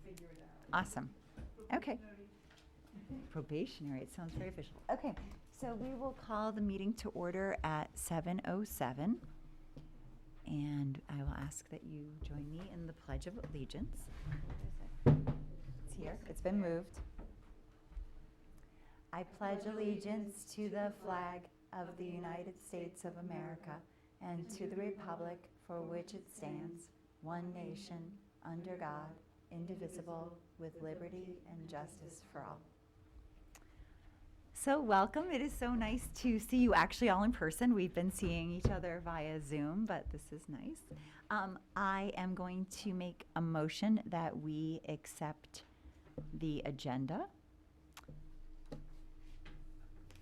figure it out. Awesome. Okay. Probationary, it sounds very official. Okay, so we will call the meeting to order at 7:07. And I will ask that you join me in the Pledge of Allegiance. Where is it? It's here. It's been moved. I pledge allegiance to the flag of the United States of America and to the republic for which it stands, one nation, under God, indivisible, with liberty and justice for all. So welcome. It is so nice to see you actually all in person. We've been seeing each other via Zoom, but this is nice. I am going to make a motion that we accept the agenda.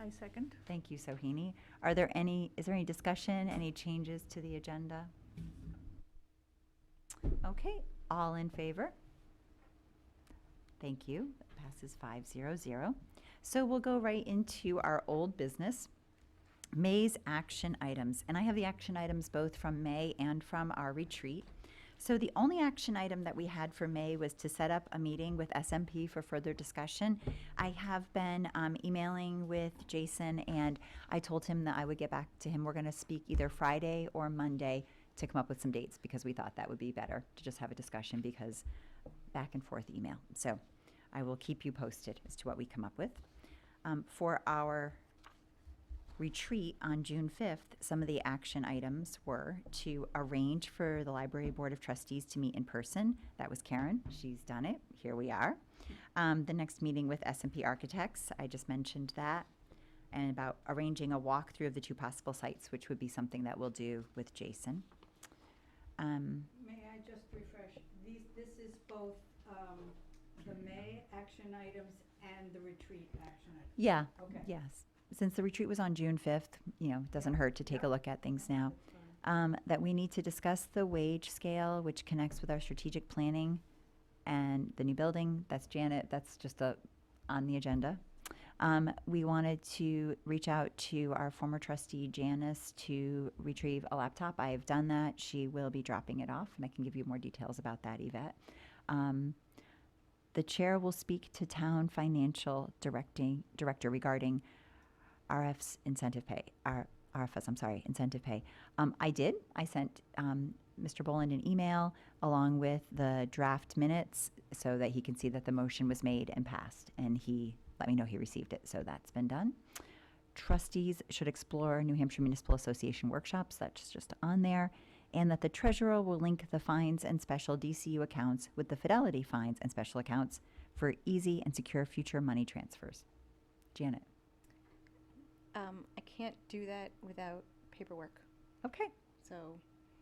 I second. Thank you, Sohini. Is there any discussion, any changes to the agenda? Okay, all in favor? Thank you. It passes 5-0-0. So we'll go right into our old business, May's action items. And I have the action items both from May and from our retreat. So the only action item that we had for May was to set up a meeting with SMP for further discussion. I have been emailing with Jason, and I told him that I would get back to him. We're going to speak either Friday or Monday to come up with some dates because we thought that would be better to just have a discussion because back and forth email. So I will keep you posted as to what we come up with. For our retreat on June 5th, some of the action items were to arrange for the Library Board of Trustees to meet in person. That was Karen. She's done it. Here we are. The next meeting with S&P Architects, I just mentioned that, and about arranging a walkthrough of the two possible sites, which would be something that we'll do with Jason. May I just refresh? This is both the May action items and the retreat action items? Yeah. Okay. Yes. Since the retreat was on June 5th, it doesn't hurt to take a look at things now. That's fine. That we need to discuss the wage scale, which connects with our strategic planning and the new building. That's Janet. That's just on the agenda. We wanted to reach out to our former trustee, Janice, to retrieve a laptop. I have done that. She will be dropping it off, and I can give you more details about that, Yvette. The chair will speak to town financial director regarding RF's incentive pay. RFS, I'm sorry, incentive pay. I sent Mr. Boland an email along with the draft minutes so that he can see that the motion was made and passed, and he let me know he received it, so that's been done. Trustees should explore New Hampshire Municipal Association workshops, that's just on there, and that the treasurer will link the fines and special DCU accounts with the Fidelity fines and special accounts for easy and secure future money transfers. Janet. I can't do that without paperwork. Okay. So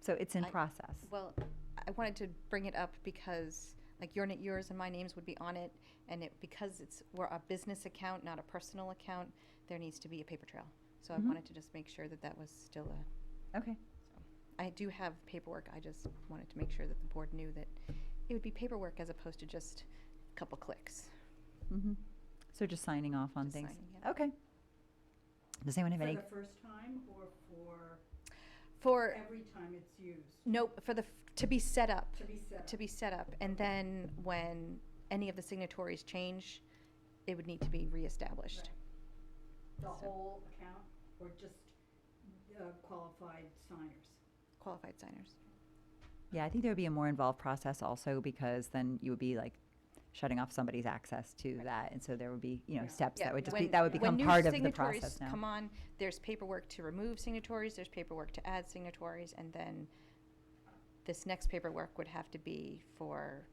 it's in process. Well, I wanted to bring it up because like yours and my names would be on it, and because we're a business account, not a personal account, there needs to be a paper trail. So I wanted to just make sure that was still Okay. So I do have paperwork. I just wanted to make sure that the board knew that it would be paperwork as opposed to just a couple clicks. Mm-hmm. So just signing off on Just things. signing, yeah. Okay. Does anyone have For any? the first time or For every time it's used? no, to be set up. To be set up. To be set up, and then when any of the signatories change, it would need to be reestablished. Right. The whole account or just qualified signers? Qualified signers. Yeah, I think there would be a more involved process also because then you would be like shutting off somebody's access to that, and so there would be steps Yeah, that would just when- that would become when new part of the signatories process now. come on, there's paperwork to remove signatories, there's paperwork to add signatories, and then this next paperwork would have to be for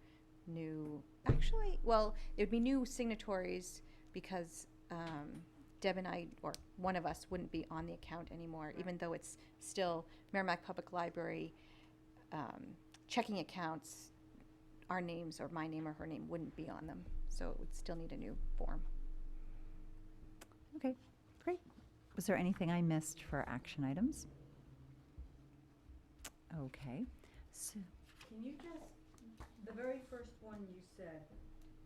new. Actually, well, it would be new signatories because Deb and I, or one of us, wouldn't be on the account anymore, even though it's still Merrimack Public Library checking accounts. Our names or my name or her name wouldn't be on them, so it would still need a new form. Okay, great. Was there anything I missed for action items? Okay. So, Can you just, the very first one you said,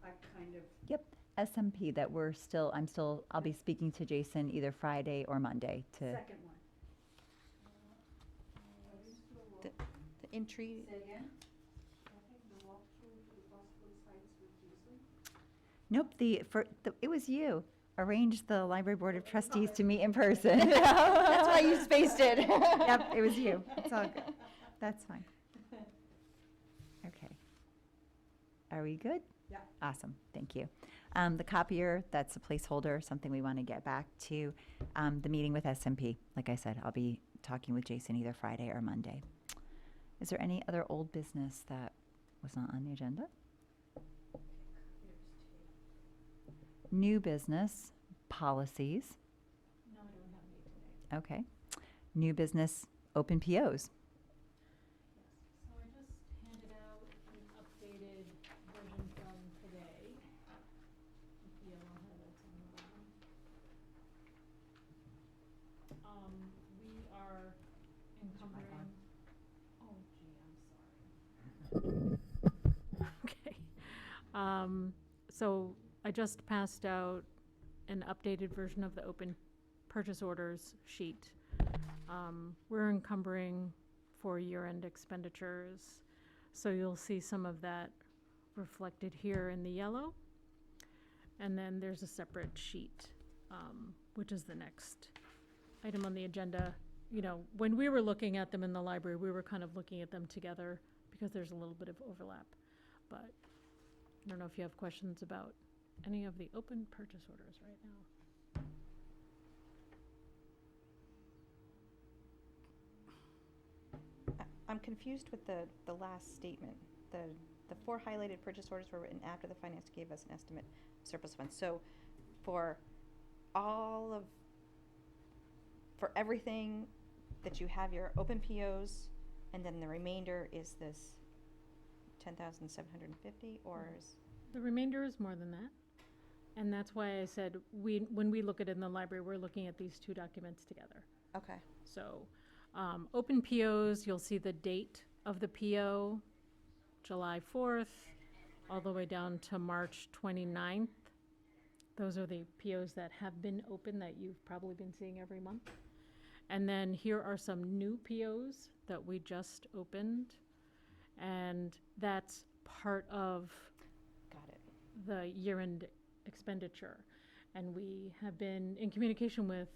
I kind of, yep, SMP that I'll be speaking to Jason either Friday or Monday to. second one. The entry. Say again? I think the walkthrough to the possible sites Nope, it was you. Arranged the library board of trustees to meet in person. That's why you spaced it. Yep, it was you. It's all good. That's fine. Okay. Are we good? Yeah. Awesome, thank you. The copier, that's a placeholder, something we want to get back to. The meeting with SMP, like I said, I'll be talking with Jason either Friday or Monday. Is there any other old business that was not on the agenda? New business, policies. No, I don't have any today. Okay. New business, open POs. Yes, so I just handed out an updated version from today. With the yellow highlights on the bottom. We are encumbering, oh gee, I'm sorry. Okay. So I just passed out an updated version of the open purchase orders sheet. We're encumbering for year-end expenditures, so you'll see some of that reflected here in the yellow. And then there's a separate sheet, which is the next item on the agenda. You know, when we were looking at them in the library, we were kind of looking at them together because there's a little bit of overlap. But I don't know if you have questions about any of the open purchase orders right now. I'm confused with the last statement. The 4 highlighted purchase orders were written after the finance gave us an estimate of surplus funds. So for everything that you have your open POs, and then the remainder is this 10,750, or is? The remainder is more than that. And that's why I said, when we look at it in the library, we're looking at these 2 documents together. Okay. So, open POs, you'll see the date of the PO, July 4th, all the way down to March 29th. Those are the POs that have been open that you've probably been seeing every month. And then here are some new POs that we just opened. And that's part of Got it. the year-end expenditure. And we have been in communication with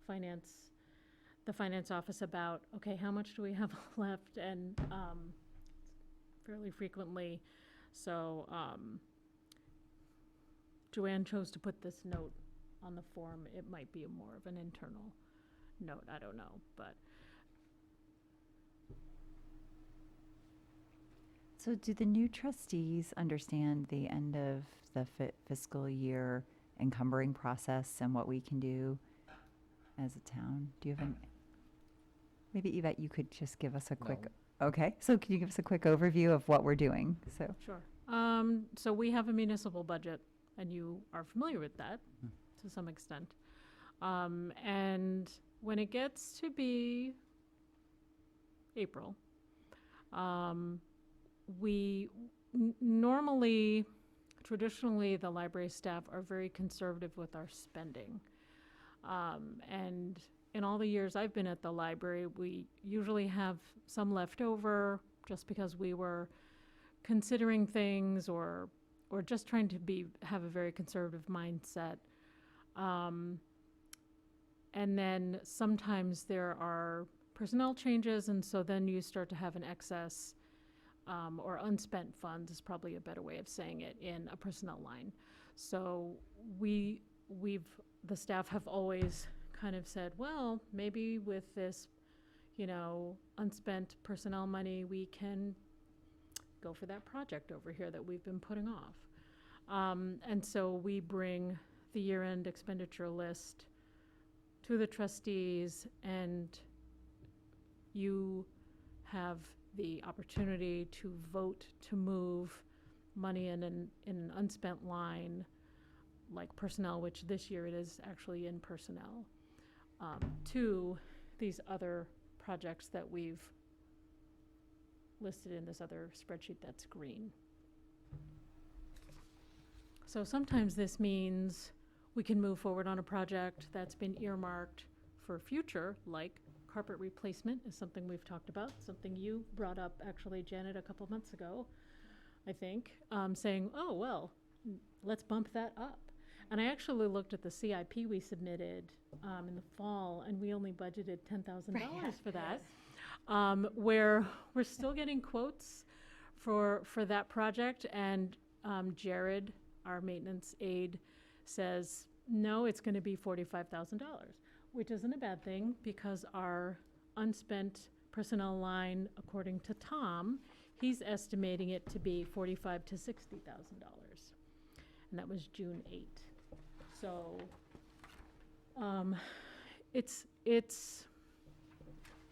the finance office about, okay, how much do we have left? And fairly frequently. So Joanne chose to put this note on the form. It might be more of an internal note, I don't know, but. So do the new trustees understand the end of the fiscal year encumbering process and what we can do as a town? Do you have any? Maybe Yvette, you could just give us a quick. Okay, so can you give us a quick overview of what we're doing? So Sure. So we have a municipal budget, and you are familiar with that to some extent. And when it gets to be April, traditionally, the library staff are very conservative with our spending. And in all the years I've been at the library, we usually have some left over just because we were considering things or just trying to have a very conservative mindset. And then sometimes there are personnel changes, and so then you start to have an excess or unspent funds is probably a better way of saying it, in a personnel line. So the staff have always kind of said, well, maybe with this, unspent personnel money, we can go for that project over here that we've been putting off. And so we bring the year-end expenditure list to the trustees, and you have the opportunity to vote to move money in an unspent line, like personnel, which this year it is actually in personnel, to these other projects that we've listed in this other spreadsheet that's green. So sometimes this means we can move forward on a project that's been earmarked for future, like carpet replacement is something we've talked about, something you brought up actually, Janet, a couple months ago, I think, saying, oh, well, let's bump that up. And I actually looked at the CIP we submitted in the fall, and we only budgeted $10,000 for that. Where we're still getting quotes for that project, and Jared, our maintenance aide, says, no, it's going to be $45,000, which isn't a bad thing because our unspent personnel line, according to Tom, he's estimating it to be $45,000 to $60,000. And that was June 8. So it's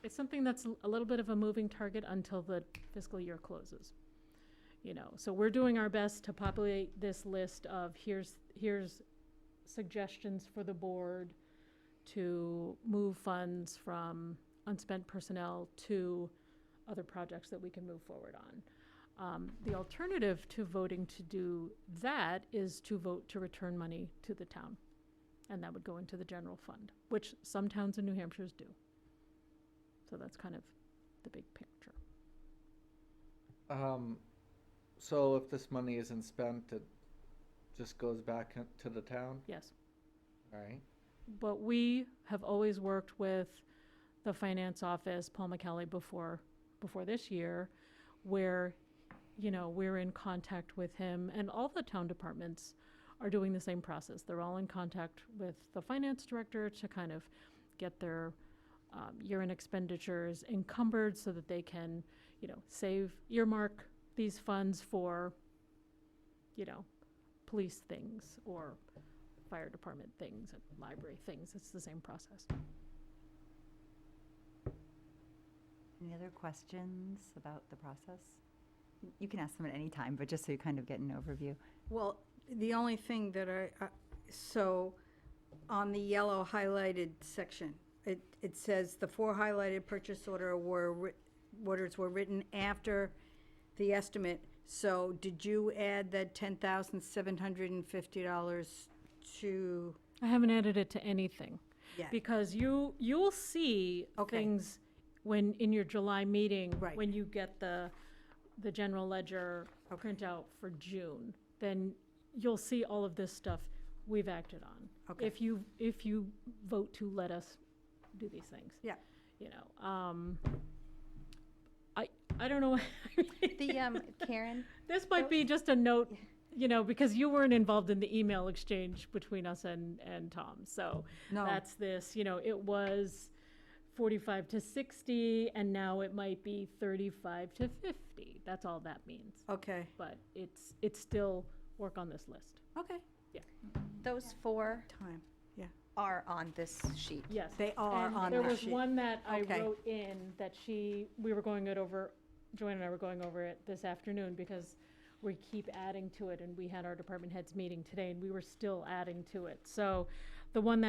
something that's a little bit of a moving target until the fiscal year closes. You know, so we're doing our best to populate this list of here's suggestions for the board to move funds from unspent personnel to other projects that we can move forward on. The alternative to voting to do that is to vote to return money to the town. And that would go into the general fund, which some towns in New Hampshire's do. So that's kind of the big picture. So if this money isn't spent, it just goes back to the town? Yes. All right. But we have always worked with the finance office, Paul McKelly, before this year, where, you know, we're in contact with him, and all the town departments are doing the same process. They're all in contact with the finance director to kind of get their year-end expenditures encumbered so that they can, you know, earmark these funds for, you know, police things or fire department things and library things. It's the same process. Any other questions about the process? You can ask them at any time, but just so you kind of get an overview. Well, the only thing that so on the yellow highlighted section, it says the 4 highlighted purchase orders were written after the estimate. So did you add that $10,750 to? I haven't added it to anything. Yeah. Because you'll see Okay. things when, in your July meeting, Right. when you get the general ledger printout for June, then you'll see all of this stuff we've acted on. Okay. If you vote to let us do these things. Yeah. You know, I don't know. The, Karen, This might be just a note, you know, because you weren't involved in the email exchange between us and Tom. So No. that's this, you know, it was 45 to 60, and now it might be 35 to 50. That's all that means. Okay. But it's still work on this list. Okay. those 4 Time. are on this sheet. Yes. They are And on there the was sheet. one that I Okay. wrote in that we were going it over, Joanne and I were going over it this afternoon because we keep adding to it, and we had our department heads meeting today, and we were still adding to it. So the one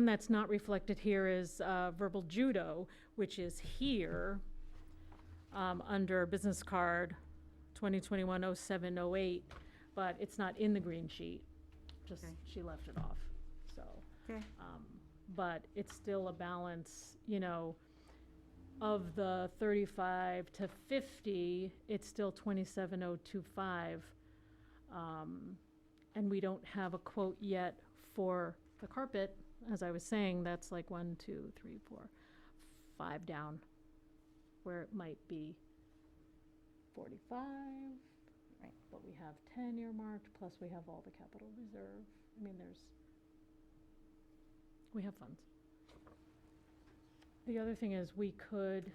that's not reflected here is verbal judo, which is here under business card 2021-07-08, but it's not in the green sheet. Just Okay. she left it off. So. Okay. But it's still a balance, you know, of the 35 to 50, it's still 27,025. And we don't have a quote yet for the carpet. As I was saying, that's like 1, 2, 3, 4, 5 down, where it might be 45. Right. But we have 10 earmarked, plus we have all the capital reserve. I mean, we have funds. The other thing is we could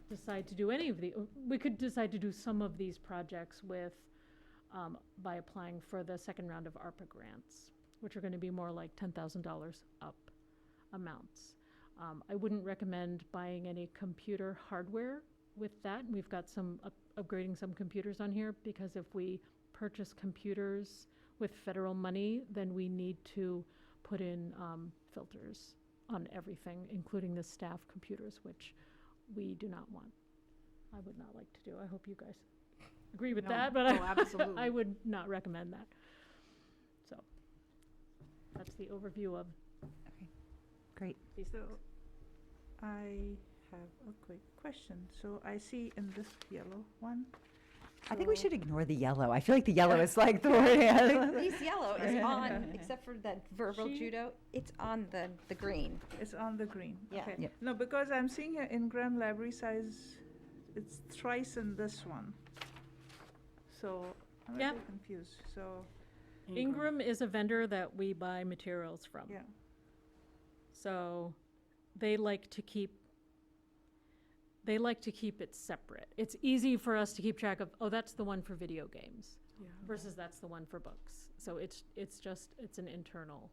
decide to do we could decide to do some of these projects with, by applying for the second round of ARPA grants, which are gonna be more like $10,000 up amounts. I wouldn't recommend buying any computer hardware with that. We've got some upgrading some computers on here, because if we purchase computers with federal money, then we need to put in filters on everything, including the staff computers, which we do not want. I would not like to do. I hope you guys agree with No. that, but Oh, absolutely. I would not recommend that. So that's the overview of Great. these So things. I have a quick question. So I see in this yellow one, I think we So- should ignore the yellow. I feel like the yellow is like the word. At least yellow is on, Yeah. except for that verbal She- judo, it's on the green. It's on the green. Yeah. Okay. Yep. No, because I'm seeing here Ingram library size, it's thrice in this one. So I'm a Yeah. little confused. So, Ingram is a vendor that we buy materials from. yeah. So they like to keep it separate. It's easy for us to keep track of, oh, that's the one for video games versus that's the one for books. So it's an internal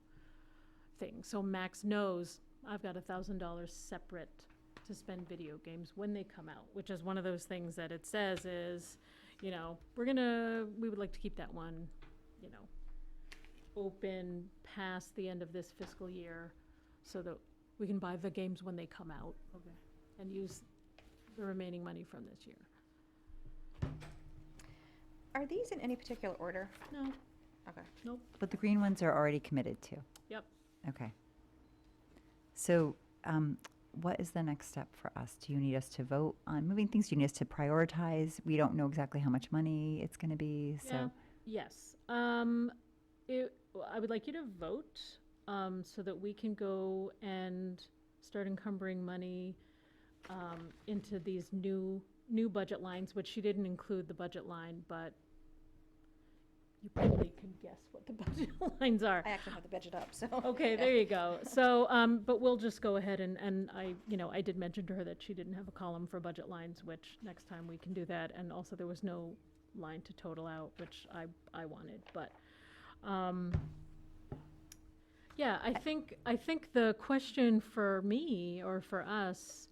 thing. So Max knows I've got $1,000 separate to spend video games when they come out, which is one of those things that it says is, you know, we would like to keep that one, you know, open past the end of this fiscal year so that we can buy the games when they come out Okay. and use the remaining money from this year. Are these in any particular order? No, Okay. nope. But the green ones are already committed to. Yep. Okay. So, what is the next step for us? Do you need us to vote on moving things? Do you need us to prioritize? We don't know exactly how much money it's going to be, so. Yeah. Yes. I would like you to vote so that we can go and start encumbering money into these new budget lines, which she didn't include the budget line, but you probably can guess what the budget lines are. I actually have the budget up, so. Okay, there you go. So, but we'll just go ahead and I did mention to her that she didn't have a column for budget lines, which next time we can do that. And also there was no line to total out, which I wanted, but, yeah, I think the question for me or for us,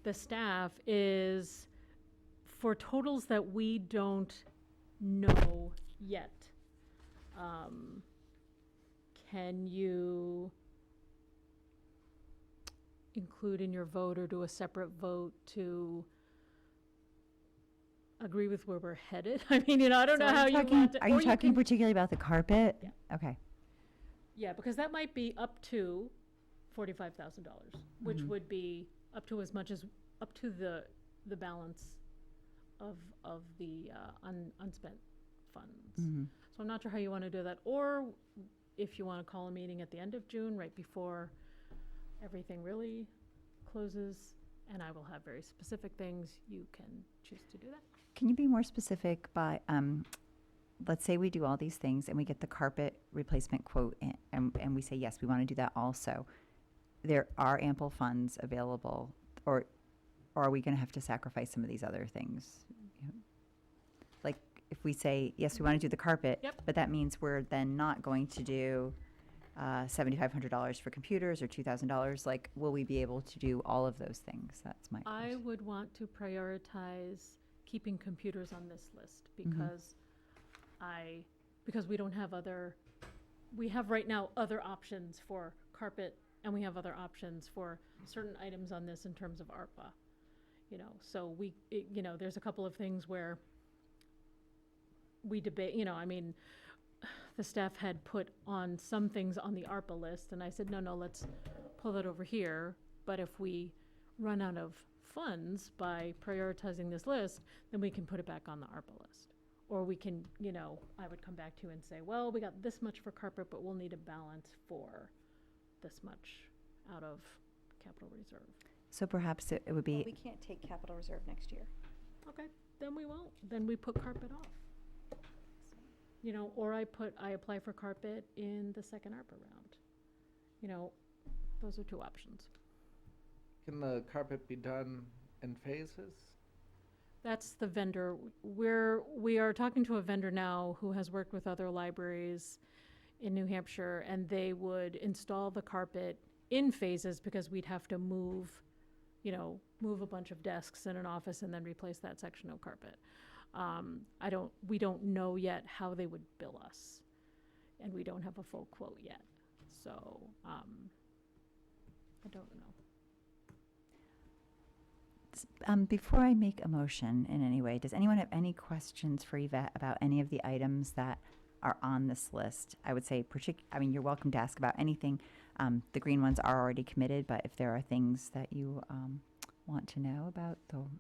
the staff, is for totals that we don't know yet. Can you include in your vote or do a separate vote to agree with where we're headed? I mean, I don't So know how you want to. Are you or talking can- particularly about the carpet? Yeah. Okay. Yeah, because that might be up to $45,000, which Mhm. would be up to as much as, up to the balance of the unspent funds. Mhm. So I'm not sure how you want to do that, or if you want to call a meeting at the end of June, right before everything really closes, and I will have very specific things, you can choose to do that. Can you be more specific by, let's say we do all these things and we get the carpet replacement quote and we say, yes, we want to do that also. There are ample funds available, or are we going to have to sacrifice some of these other things? You know, like if we say, yes, we want to do the carpet, Yep. but that means we're then not going to do $7,500 for computers or $2,000. Like, will we be able to do all of those things? That's my I question. would want to prioritize keeping computers on this list Mhm. because we don't have we have right now other options for carpet, and we have other options for certain items on this in terms of ARPA. So there's a couple of things where we debate, I mean, the staff had put on some things on the ARPA list, and I said, no, let's pull that over here. But if we run out of funds by prioritizing this list, then we can put it back on the ARPA list. Or we can, I would come back to you and say, well, we got this much for carpet, but we'll need a balance for this much out of capital reserve. So perhaps it would We be, can't take capital reserve next year. Okay, then we won't. Then we put carpet off. Or I apply for carpet in the second ARPA round. Those are two options. Can the carpet be done in phases? That's the vendor. We are talking to a vendor now who has worked with other libraries in New Hampshire, and they would install the carpet in phases because we'd have to move a bunch of desks in an office and then replace that section of carpet. We don't know yet how they would bill us, and we don't have a full quote yet. So, I don't know. before I make a motion in any way, does anyone have any questions for Yvette about any of the items that are on this list? I would say, you're welcome to ask about anything. The green ones are already committed, but if there are things that you want to know about, though.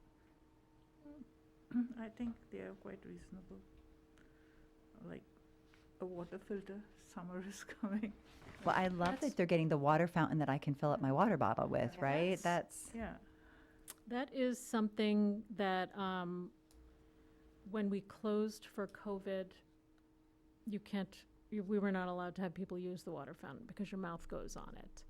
I think they are quite reasonable. Like a water filter, summer is coming. Well, I love That's- that they're getting the water fountain that I can fill up my water bottle with, Yeah. right? That's- That's, Yeah, That is something that, when we closed for COVID, we were not allowed to have people use the water fountain because your mouth goes on it.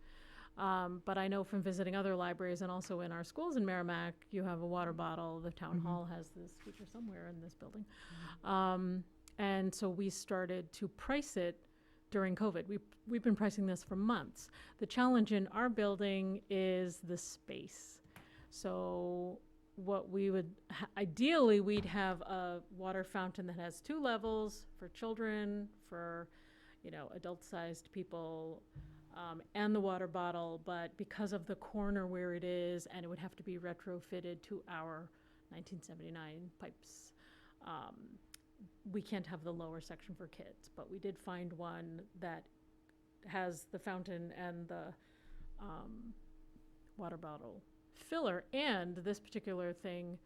But I know from visiting other libraries and also in our schools in Merrimack, you have a water bottle. The town Mhm. hall has this feature somewhere in this building. And so we started to price it during COVID. We've been pricing this for months. The challenge in our building is the space. So what we would, ideally, we'd have a water fountain that has 2 levels for children, for, adult-sized people, and the water bottle, but because of the corner where it is, and it would have to be retrofitted to our 1979 pipes, we can't have the lower section for kids, but we did find one that has the fountain and the water bottle filler. And this particular thing,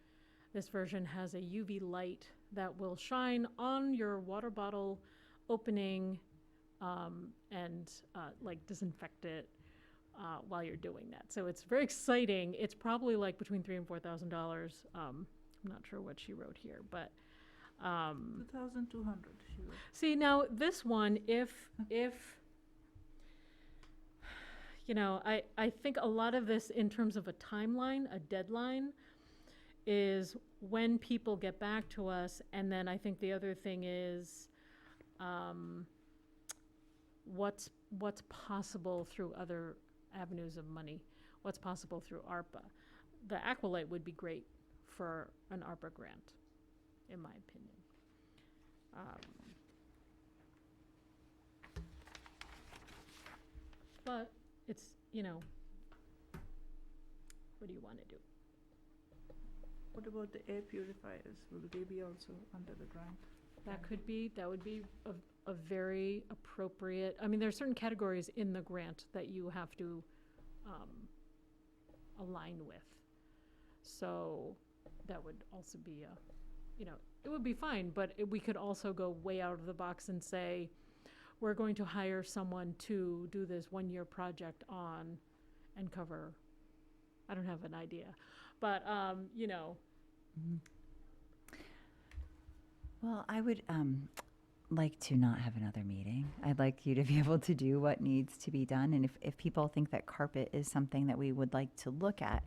this version has a UV light that will shine on your water bottle opening and like disinfect it while you're doing that. So it's very exciting. It's probably like between $3,000 and $4,000. I'm not sure what she wrote here, but 2,200. She wrote. see, now this one, if I think a lot of this in terms of a timeline, a deadline, is when people get back to us. And then I think the other thing is what's possible through other avenues of money, what's possible through ARPA. The Aqualite would be great for an ARPA grant, in my opinion. But it's, what do you want to do? What about the air purifiers? Will they be also under the grant? That would be a very appropriate, I mean, there are certain categories in the grant that you have to align with. So that would also be it would be fine, but we could also go way out of the box and say, we're going to hire someone to do this 1-year project on and cover, I don't have an idea, but, Mhm. Well, I would like to not have another meeting. I'd like you to be able to do what needs to be done. And if people think that carpet is something that we would like to look at,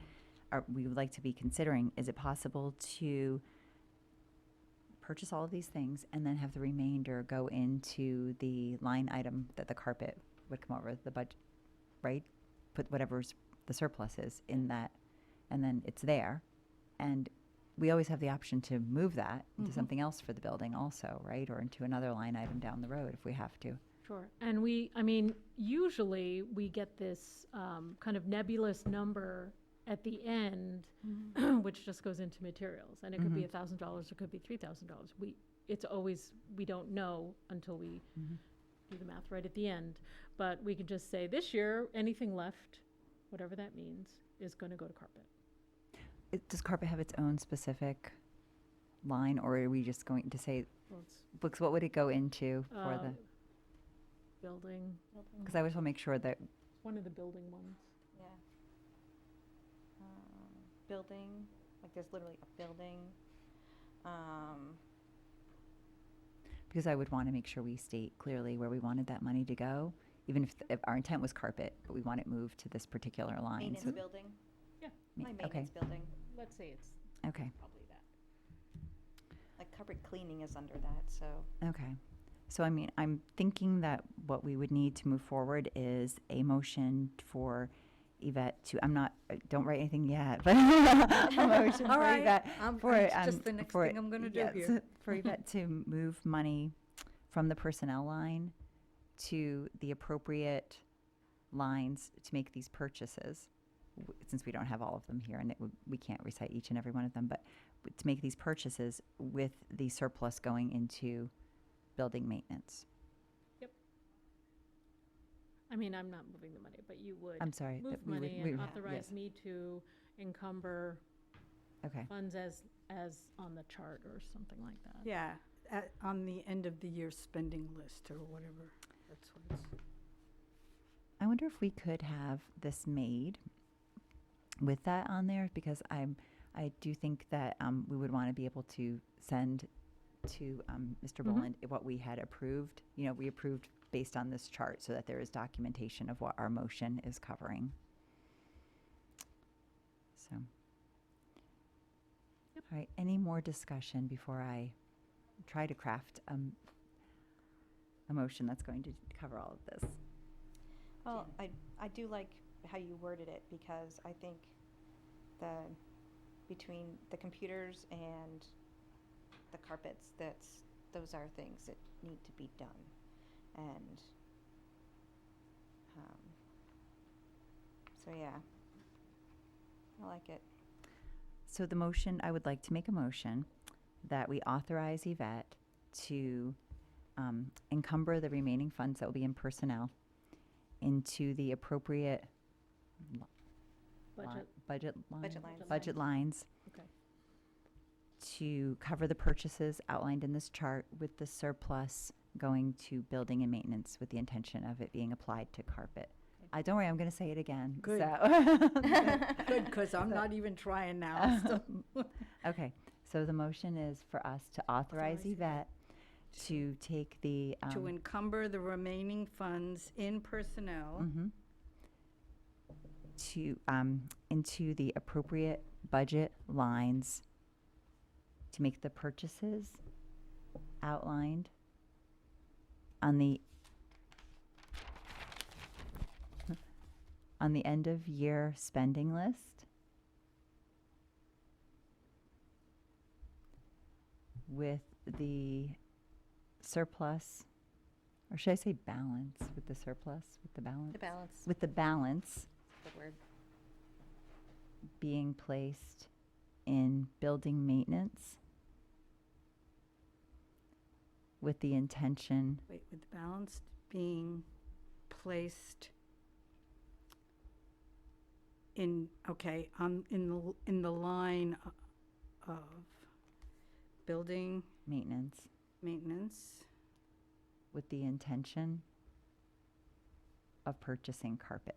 or we would like to be considering, is it possible to purchase all of these things and then have the remainder go into the line item that the carpet would come over the budget, right? Put whatever's the surplus is in that, and then it's there. And we always have the option to move that into Mhm. something else for the building also, right? Or into another line item down the road if we have to. sure. And usually we get this kind of nebulous number at the end, which just goes into materials, and it could be Mhm. $1,000, it could be $3,000. It's always, we don't know until we Mhm. do the math right at the end. But we could just say, this year, anything left, whatever that means, is gonna go to carpet. Does carpet have its own specific line, or are we just going to say, Well, it's, books, what would it go into for the, building, because I always want to make sure that, it's one of the building ones. Yeah. Building, like there's literally a building. because I would want to make sure we state clearly where we wanted that money to go, even if our intent was carpet, but we want it moved to this particular line. Maintenance So- building, my okay, maintenance building, Let's say it's okay, probably that. like carpet cleaning is under that, so. okay. So I mean, I'm thinking that what we would need to move forward is a motion for Yvette to, don't write anything yet, but a motion All for right, Yvette. it's just the next thing I'm gonna do yes, here. For Yvette to move money from the personnel line to the appropriate lines to make these purchases, since we don't have all of them here, and we can't recite each and every one of them, but to make these purchases with the surplus going into building maintenance. I'm not moving the money, but you would I'm sorry. move that we would- money we and would- authorize yes. me to encumber Okay, funds as as on the chart or something like that. Yeah, on the end of the year spending list or whatever. That's what it's. I wonder if we could have this made with that on there, because I do think that we would want to be able to send to Mr. Mhm. Boland what we had approved. You know, we approved based on this chart, so that there is documentation of what our motion is covering. So, Yep. all right. Any more discussion before I try to craft a motion that's going to cover all of this? Well, I do like how you worded it, because I think between the computers and the carpets, those are things that need to be done. And, so yeah, I like it. So the motion, I would like to make a motion that we authorize Yvette to encumber the remaining funds that will be in personnel into the appropriate Budget. budget Budget lines. budget lines Okay. to cover the purchases outlined in this chart, with the surplus going to building and maintenance with the intention of it being applied to carpet. Don't worry, I'm going to say it again. Good. So Good, because I'm not even trying now. So. Okay, so the motion is for us to authorize Authorize Yvette to take the To encumber the remaining funds in personnel mhm, to into the appropriate budget lines to make the purchases outlined on the end of year spending list with the surplus, or should I say balance, with the surplus, with the balance? The balance, With the balance the word. being placed in building maintenance with the intention, Wait, with the balance being placed in, okay, in the line of building maintenance, maintenance with the intention of purchasing carpet.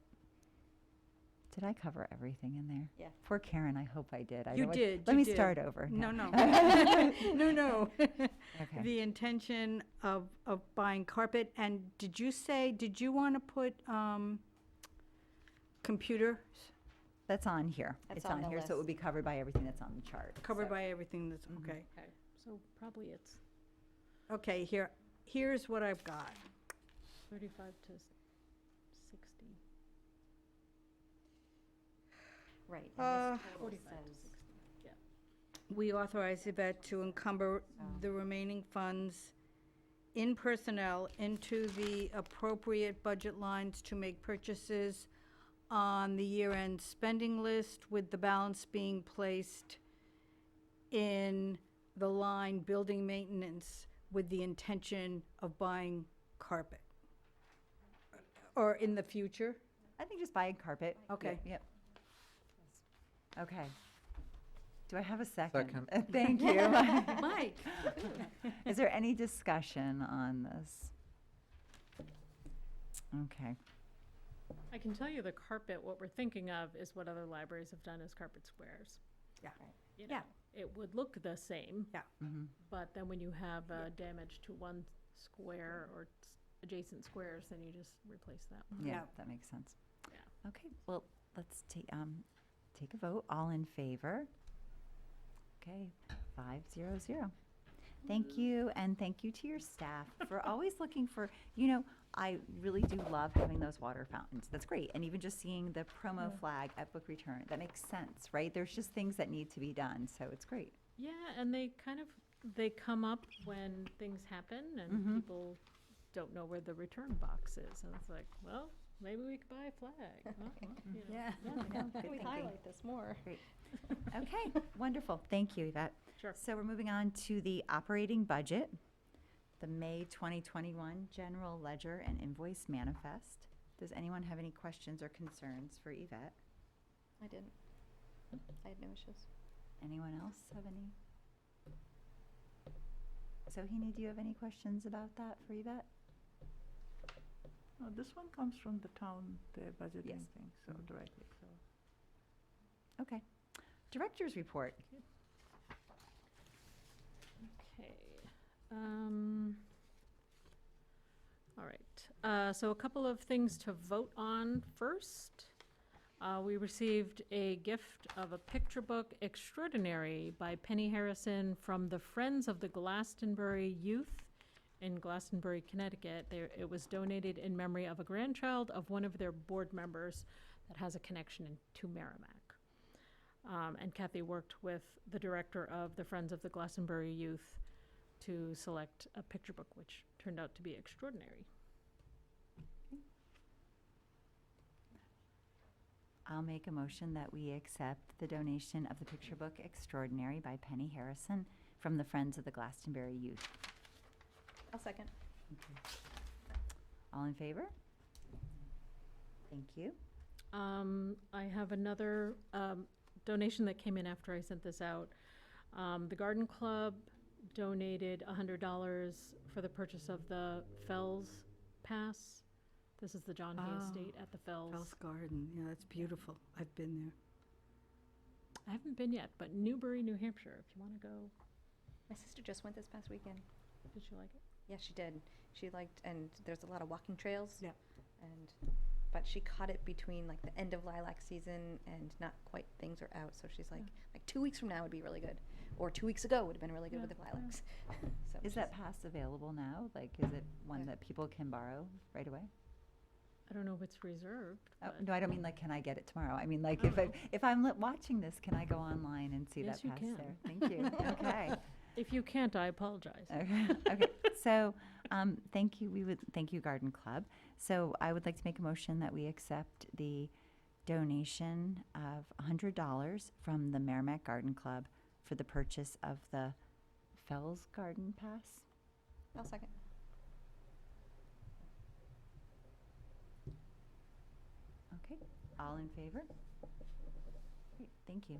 Did I cover everything in there? Yeah. Poor Karen, I hope I did. I You don't- did, Let you me did. start over. No, no. No. Okay. The intention of buying carpet, and did you want to put computers That's on here. That's It's on on the here, so it would list. be covered by everything that's on the chart. covered So- by everything that's, Mhm. okay. Okay, so probably it's Okay, here's what I've got. 35 to 60. Right. Uh, And this total 45 to says 60, yeah. We authorize Yvette to encumber the remaining funds in personnel into the appropriate budget lines to make purchases on the year-end spending list, with the balance being placed in the line building maintenance with the intention of buying carpet. Or in the future? I think just buying carpet. Okay. Yep. Okay. Do I have a second? Second. Thank you. Mike? Is there any discussion on this? Okay. I can tell you the carpet, what we're thinking of is what other libraries have done as carpet squares. Yeah. You Yeah. know, it would look the same, Mhm. but then when you have damage to one square or adjacent squares, then you just replace that one. Yeah, Yeah. that makes sense. Yeah. Okay, well, let's take a vote. All in favor? Okay, 500. Thank you, and thank you to your staff for always looking for, I really do love having those water fountains. That's great. And even just seeing the promo flag at book return, that makes sense, right? There's just things that need to be done, so it's great. Yeah, and they come up when things happen and Mhm. people don't know where the return box is. And it's like, well, maybe we could buy a flag. Well, you know. Yeah. Good Can we thinking. highlight this more? Great. Okay, wonderful. Thank you, Yvette. Sure. So we're moving on to the operating budget, the May 2021 General Ledger and Invoice Manifest. Does anyone have any questions or concerns for Yvette? I didn't. I had no issues. Anyone else have any? Sohini, do you have any questions about that for Yvette? No, this one comes from the town, their budgeting Yes. thing, so directly, so. Okay. Director's report. Okay. All right. So a couple of things to vote on first. We received a gift of a picture book extraordinary by Penny Harrison from the Friends of the Glastonbury Youth in Glastonbury, Connecticut. It was donated in memory of a grandchild of one of their board members that has a connection to Merrimack. And Kathy worked with the director of the Friends of the Glastonbury Youth to select a picture book, which turned out to be extraordinary. I'll make a motion that we accept the donation of the picture book Extraordinary by Penny Harrison from the Friends of the Glastonbury Youth. I'll second. All in favor? Thank you. I have another donation that came in after I sent this out. The Garden Club donated $100 for the purchase of the Fells Pass. This is the John Hay Oh. Estate at the Fells. Fells Garden, yeah, that's beautiful. I've been there. I haven't been yet, but Newbury, New Hampshire, if you want to go. My sister just went this past weekend. Did you like it? Yeah, she did. She liked, and there's a lot of walking trails. Yeah. But she caught it between like the end of lilac season and not quite things are out. So she's like 2 weeks from now would be really good, or 2 weeks ago would have been really good with the Yeah, lilacs. So Is she's- that pass available now? Like, is it one Yeah. that people can borrow right away? I don't know if it's reserved. Oh, but no, I don't mean like, can I get it tomorrow? I mean like, Oh, if I, no. if I'm watching this, can I go online and see Yes, that you pass can. there? Thank you. Okay. If you can't, I apologize. Okay. Okay. So, thank you. Thank you, Garden Club. So I would like to make a motion that we accept the donation of $100 from the Merrimack Garden Club for the purchase of the Fells Garden Pass. I'll second. Okay. All in favor? Great. Thank you.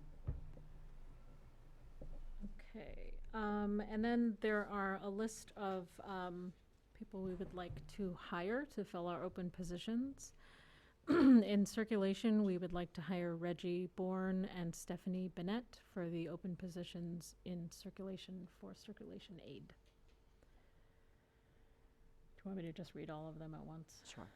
Okay, and then there are a list of people we would like to hire to fill our open positions. In circulation, we would like to hire Reggie Bourne and Stephanie Bennett for the open positions in circulation for circulation aid. Do you want me to just read all of them at once? Sure.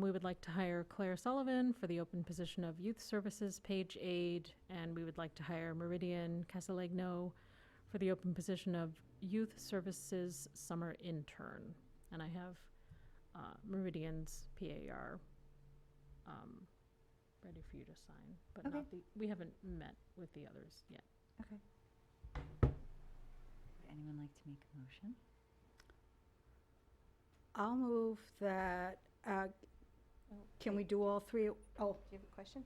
We would like to hire Claire Sullivan for the open position of Youth Services Page Aide, and we would like to hire Meridian Casalegno for the open position of Youth Services Summer Intern. And I have Meridian's PAR ready for you to sign, but Okay. not we haven't met with the others yet. Okay. Would anyone like to make a motion? I'll move that, can we do all three? Oh, Do you have a question?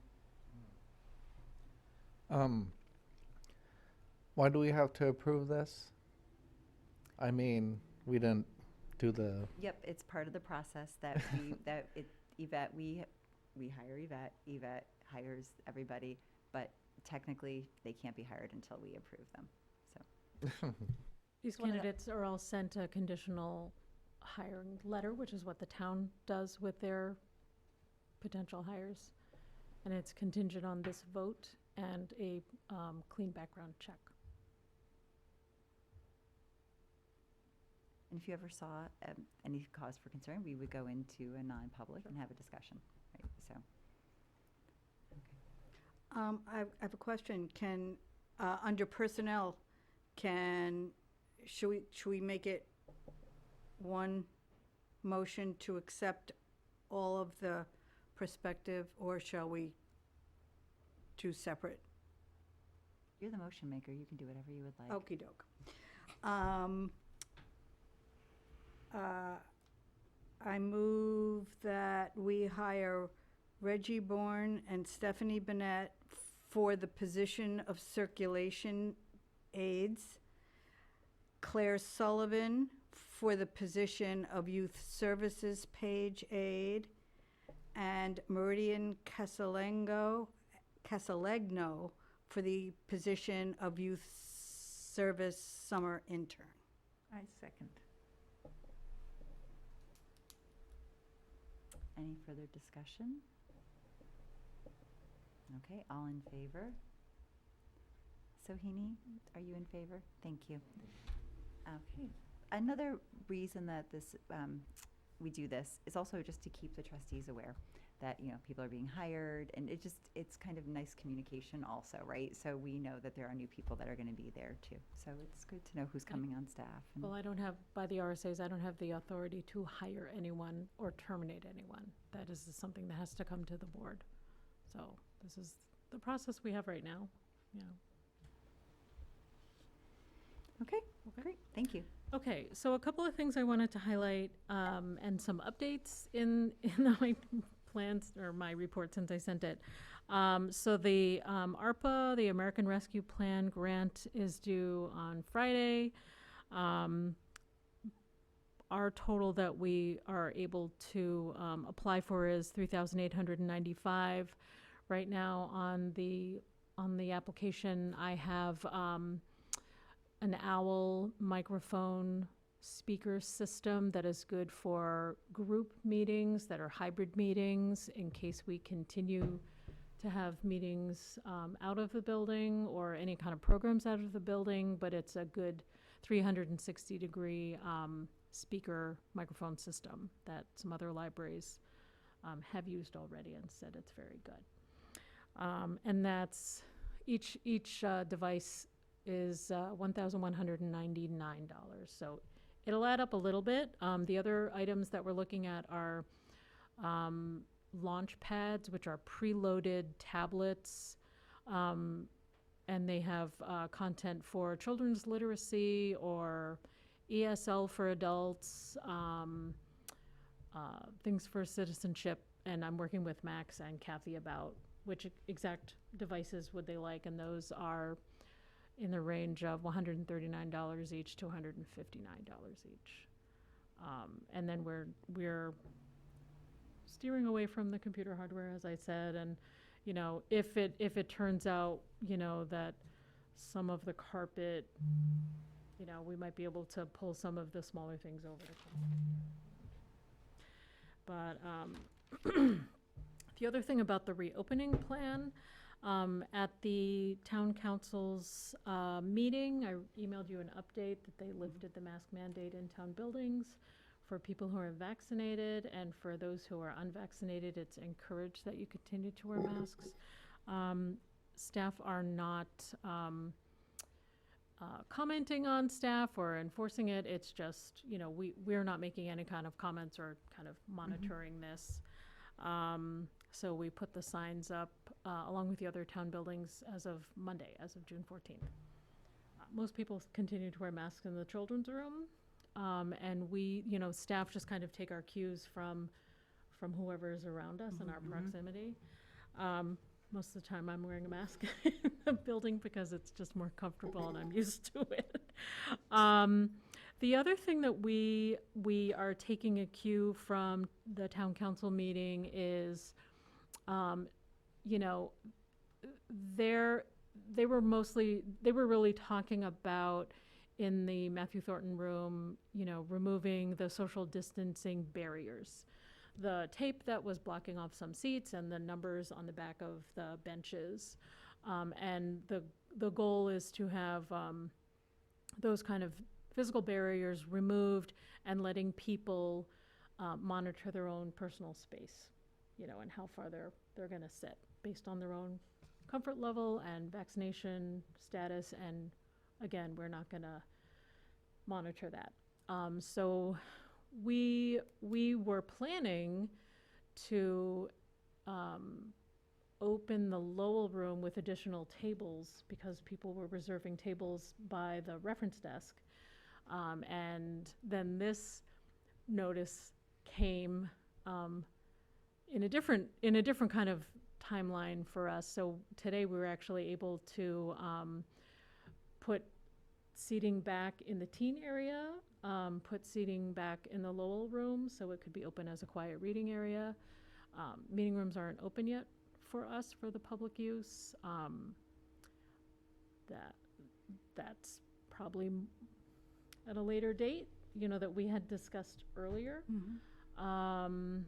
Why do we have to approve this? I mean, we didn't do the, Yep, it's part of the process that Yvette, we hire Yvette, Yvette hires everybody, but technically, they can't be hired until we approve them, so. These One of the- candidates are all sent a conditional hiring letter, which is what the town does with their potential hires. And it's contingent on this vote and a clean background check. And if you ever saw any cause for concern, we would go into a non-public and have a discussion, right, so. I have a question. Can, under personnel, should we make it one motion to accept all of the prospective, or shall we do separate? You're the motion maker, you can do whatever you would like. Okey doke. I move that we hire Reggie Bourne and Stephanie Bennett for the position of circulation aides, Claire Sullivan for the position of youth services page aide, and Meridian Casalegno for the position of youth service summer intern. I second. Any further discussion? Okay, all in favor? Sohini, are you in favor? Thank you. Okay. Another reason that we do this is also just to keep the trustees aware that, people are being hired, and it's kind of nice communication also, right? So we know that there are new people that are going to be there too. So it's good to know who's coming on staff. and- Well, I don't have, by the RSAs, I don't have the authority to hire anyone or terminate anyone. That is something that has to come to the board. So this is the process we have right now, Okay, Okay. great, thank you. Okay, so a couple of things I wanted to highlight, and some updates in my plans or my report since I sent it. So the ARPA, the American Rescue Plan grant, is due on Friday. Our total that we are able to apply for is $3,895. Right now on the application, I have an OWL microphone speaker system that is good for group meetings that are hybrid meetings in case we continue to have meetings out of the building or any kind of programs out of the building, but it's a good 360-degree speaker microphone system that some other libraries have used already and said it's very good. And that's each device is $1,199. So it'll add up a little bit. The other items that we're looking at are launch pads, which are preloaded tablets, and they have content for children's literacy or ESL for adults, things for citizenship. And I'm working with Max and Kathy about which exact devices would they like, and those are in the range of $139 each to $159 each. And then we're steering away from the computer hardware, as I said, and if it turns out that some of the carpet, we might be able to pull some of the smaller things over to carpet. But the other thing about the reopening plan, at the town council's meeting, I emailed you an update that they lifted the mask mandate in town buildings for people who are vaccinated, and for those who are unvaccinated, it's encouraged that you continue to wear masks. Staff are not commenting on staff or enforcing it. It's just, we're not making any kind of comments or kind of monitoring this. So we put the signs up along with the other town buildings as of Monday, as of June 14th. Most people continue to wear masks in the children's room. And we, staff just kind of take our cues from whoever is around us in our proximity. Most of the time I'm wearing a mask in the building because it's just more comfortable and I'm used to it. The other thing that we are taking a cue from the town council meeting is, they were really talking about in the Matthew Thornton room, removing the social distancing barriers. The tape that was blocking off some seats and the numbers on the back of the benches. And the goal is to have those kind of physical barriers removed and letting people monitor their own personal space, and how far they're going to sit based on their own comfort level and vaccination status. And again, we're not going to monitor that. So we were planning to open the Lowell room with additional tables because people were reserving tables by the reference desk. And then this notice came in a different kind of timeline for us. So today we were actually able to put seating back in the teen area, put seating back in the Lowell room so it could be open as a quiet reading area. Meeting rooms aren't open yet for us for the public use. that's probably at a later date, that we had discussed earlier. And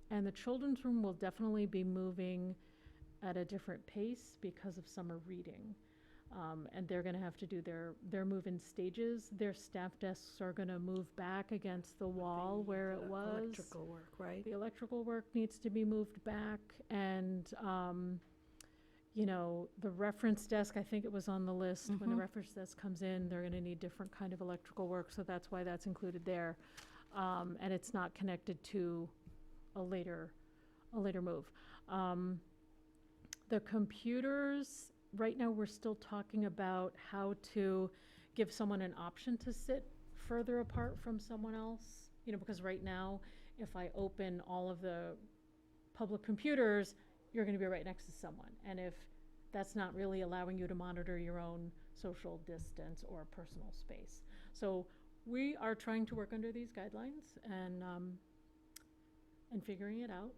the children's room will definitely be moving at a different pace because of summer reading. And they're gonna have to do their move in stages. Their staff desks are gonna move back against the wall where it was. Electrical work, right? The electrical work needs to be moved back, and, the reference desk, I think it was on the list. When the reference desk comes in, they're gonna need different kind of electrical work, so that's why that's included there. And it's not connected to a later move. The computers, right now, we're still talking about how to give someone an option to sit further apart from someone else. Because right now, if I open all of the public computers, you're gonna be right next to someone. And if that's not really allowing you to monitor your own social distance or personal space. So we are trying to work under these guidelines and figuring it out.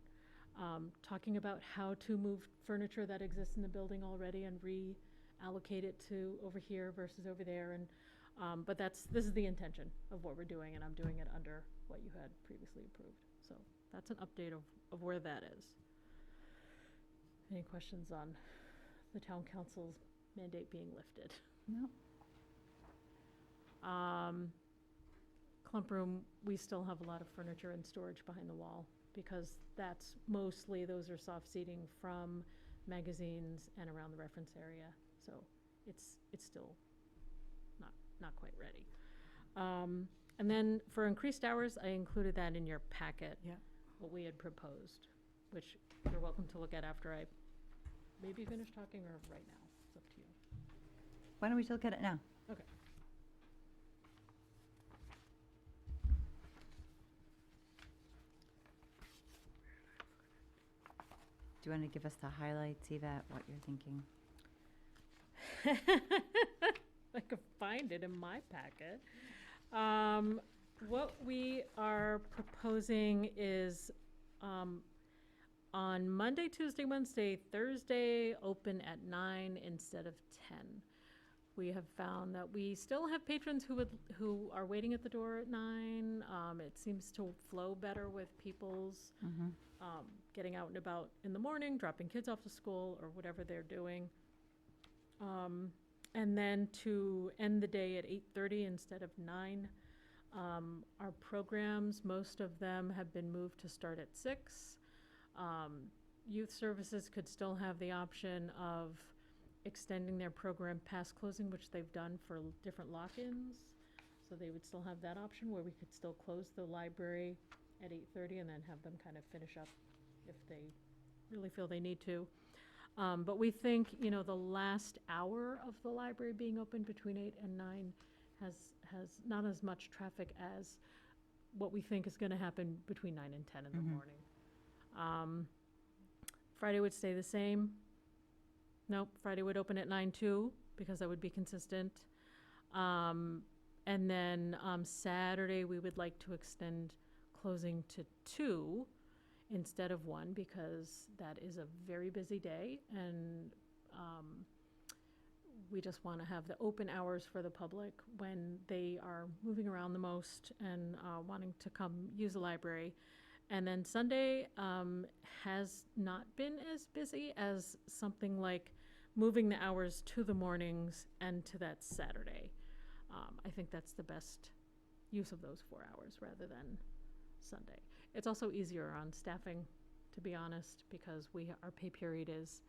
Talking about how to move furniture that exists in the building already and reallocate it to over here versus over there. And but this is the intention of what we're doing, and I'm doing it under what you had previously approved. So that's an update of where that is. Any questions on the town council's mandate being lifted? No. Clump room, we still have a lot of furniture and storage behind the wall, because those are soft seating from magazines and around the reference area. So it's still not quite ready. And then for increased hours, I included that in your packet. Yeah. What we had proposed, which you're welcome to look at after I maybe finish talking, or right now. It's up to you. Why don't we look at it now? Okay. Do you want to give us the highlights, Yvette, what you're thinking? I could find it in my packet. What we are proposing is on Monday, Tuesday, Wednesday, Thursday, open at 9 instead of 10. We have found that we still have patrons who are waiting at the door at 9. It seems to flow better with people's getting out and about in the morning, dropping kids off to school, or whatever they're doing. And then to end the day at 8:30 instead of 9. Our programs, most of them have been moved to start at 6. Youth services could still have the option of extending their program past closing, which they've done for different lock-ins. So they would still have that option where we could still close the library at 8:30 and then have them kind of finish up if they really feel they need to. But we think, the last hour of the library being open between 8 and 9 has not as much traffic as what we think is going to happen between 9 and 10 in the morning. Friday would stay the same. Nope, Friday would open at 9 too, because that would be consistent. And then Saturday, we would like to extend closing to 2 instead of 1, because that is a very busy day, and we just want to have the open hours for the public when they are moving around the most and wanting to come use the library. And then Sunday has not been as busy as something like moving the hours to the mornings and to that Saturday. I think that's the best use of those 4 hours rather than Sunday. It's also easier on staffing, to be honest, because our pay period is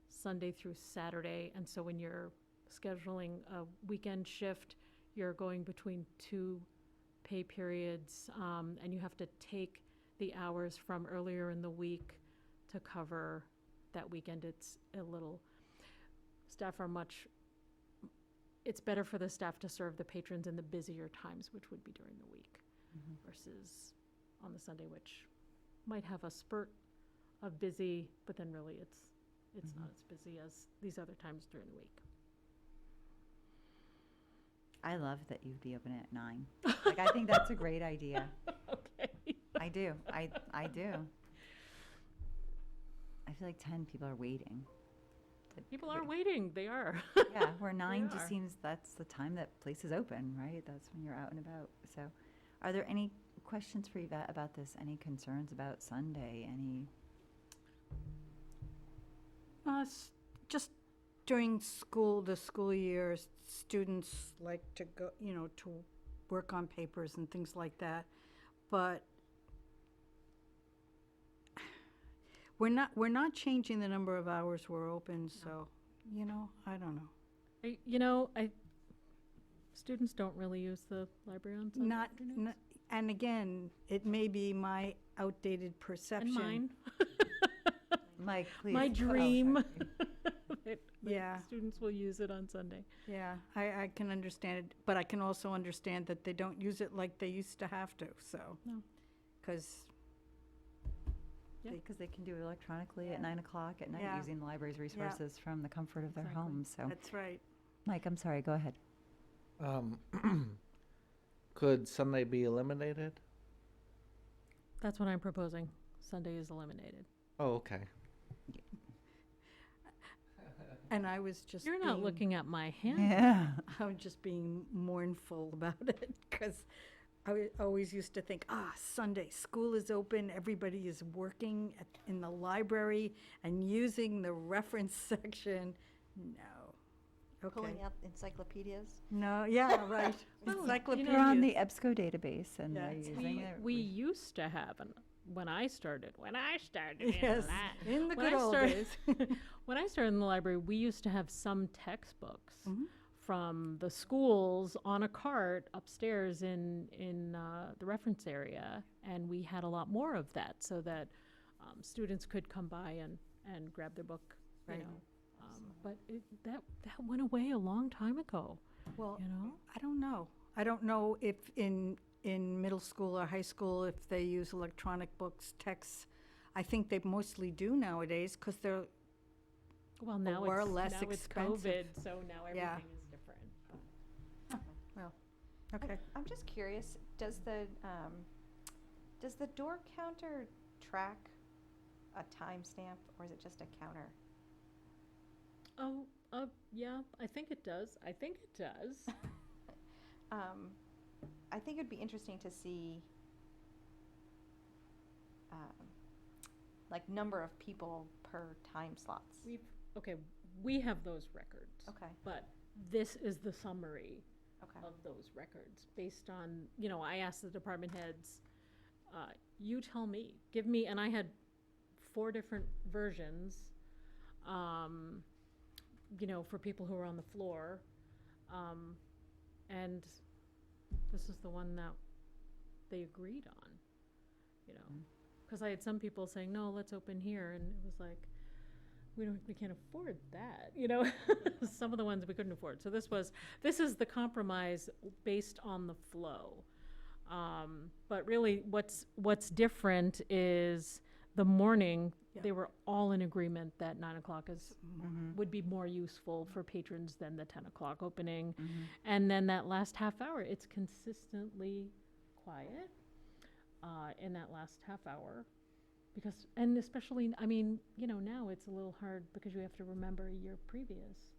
Sunday through Saturday, and so when you're scheduling a weekend shift, you're going between 2 pay periods, and you have to take the hours from earlier in the week to cover that weekend. It's it's better for the staff to serve the patrons in the busier times, which would be during the week, versus on the Sunday, which might have a spurt of busy, but then really it's not as busy as these other times during the week. I love that you'd be open at 9. Like, I think that's a great idea. Okay. I do. I do. I feel like 10 people are waiting. People are waiting, they are. Yeah, where 9 just are. seems, that's the time that places open, right? That's when you're out and about. So are there any questions for Yvette about this? Any concerns about Sunday? Any? Just during school, the school year, students like to go, to work on papers and things like that. But we're not changing the number of hours we're open, so, I don't know. Students don't really use the library on Sunday Not, afternoons. and again, it may be my outdated perception. And mine. Mike, please. My Oh, dream. sorry. that Yeah. Students will use it on Sunday. Yeah, I can understand it, but I can also understand that they don't use it like they used to have to, so. No. Because, Because they can do it electronically at 9 o'clock at night Yeah. using the library's resources from the comfort of their Exactly. homes. So, that's right. Mike, I'm sorry. Go ahead. Could Sunday be eliminated? That's what I'm proposing. Sunday is eliminated. Oh, okay. And I was just You're not being- looking at my hand. Yeah. I was just being mournful about it, because always used to think, Sunday, school is open, everybody is working in the library and using the reference section. No. Okay. Pulling out encyclopedias. No, yeah, right. Well, Encyclopedias. They're on the EBSCO database and Yeah. they're using We, it. we used to have when I started in Yes, la- in the when good I old started- days. when I started in the library, we used to have some textbooks Mhm. from the schools on a cart upstairs in the reference area, and we had a lot more of that, so that students could come by and grab their book. Right. But that went away a long time ago. Well, You know. I don't know. I don't know if in middle school or high school, if they use electronic books, texts. I think they mostly do nowadays, because they're, Well, now were it's less now it's expensive. COVID, so now Yeah. everything is different. okay. I'm just curious, does the door counter track a timestamp, or is it just a counter? Oh, yeah, I think it does. I think it does. I think it'd be interesting to see, like, number of people per time slots. We have those records. Okay, But this is the summary okay. of those records based on, I asked the department heads, you tell me, give me, and I had 4 different versions, for people who were on the floor. And this is the one that they agreed on, because I had some people saying, no, let's open here. And it was like, we can't afford that, some of the ones we couldn't afford. So this is the compromise based on the flow. But really what's different is the morning, Yeah. they were all in agreement that 9 o'clock Mhm. would be more useful for patrons than the 10 o'clock opening. Mhm. And then that last half hour, it's consistently quiet in that last half hour. Because, and especially, now it's a little hard because you have to remember a year previous.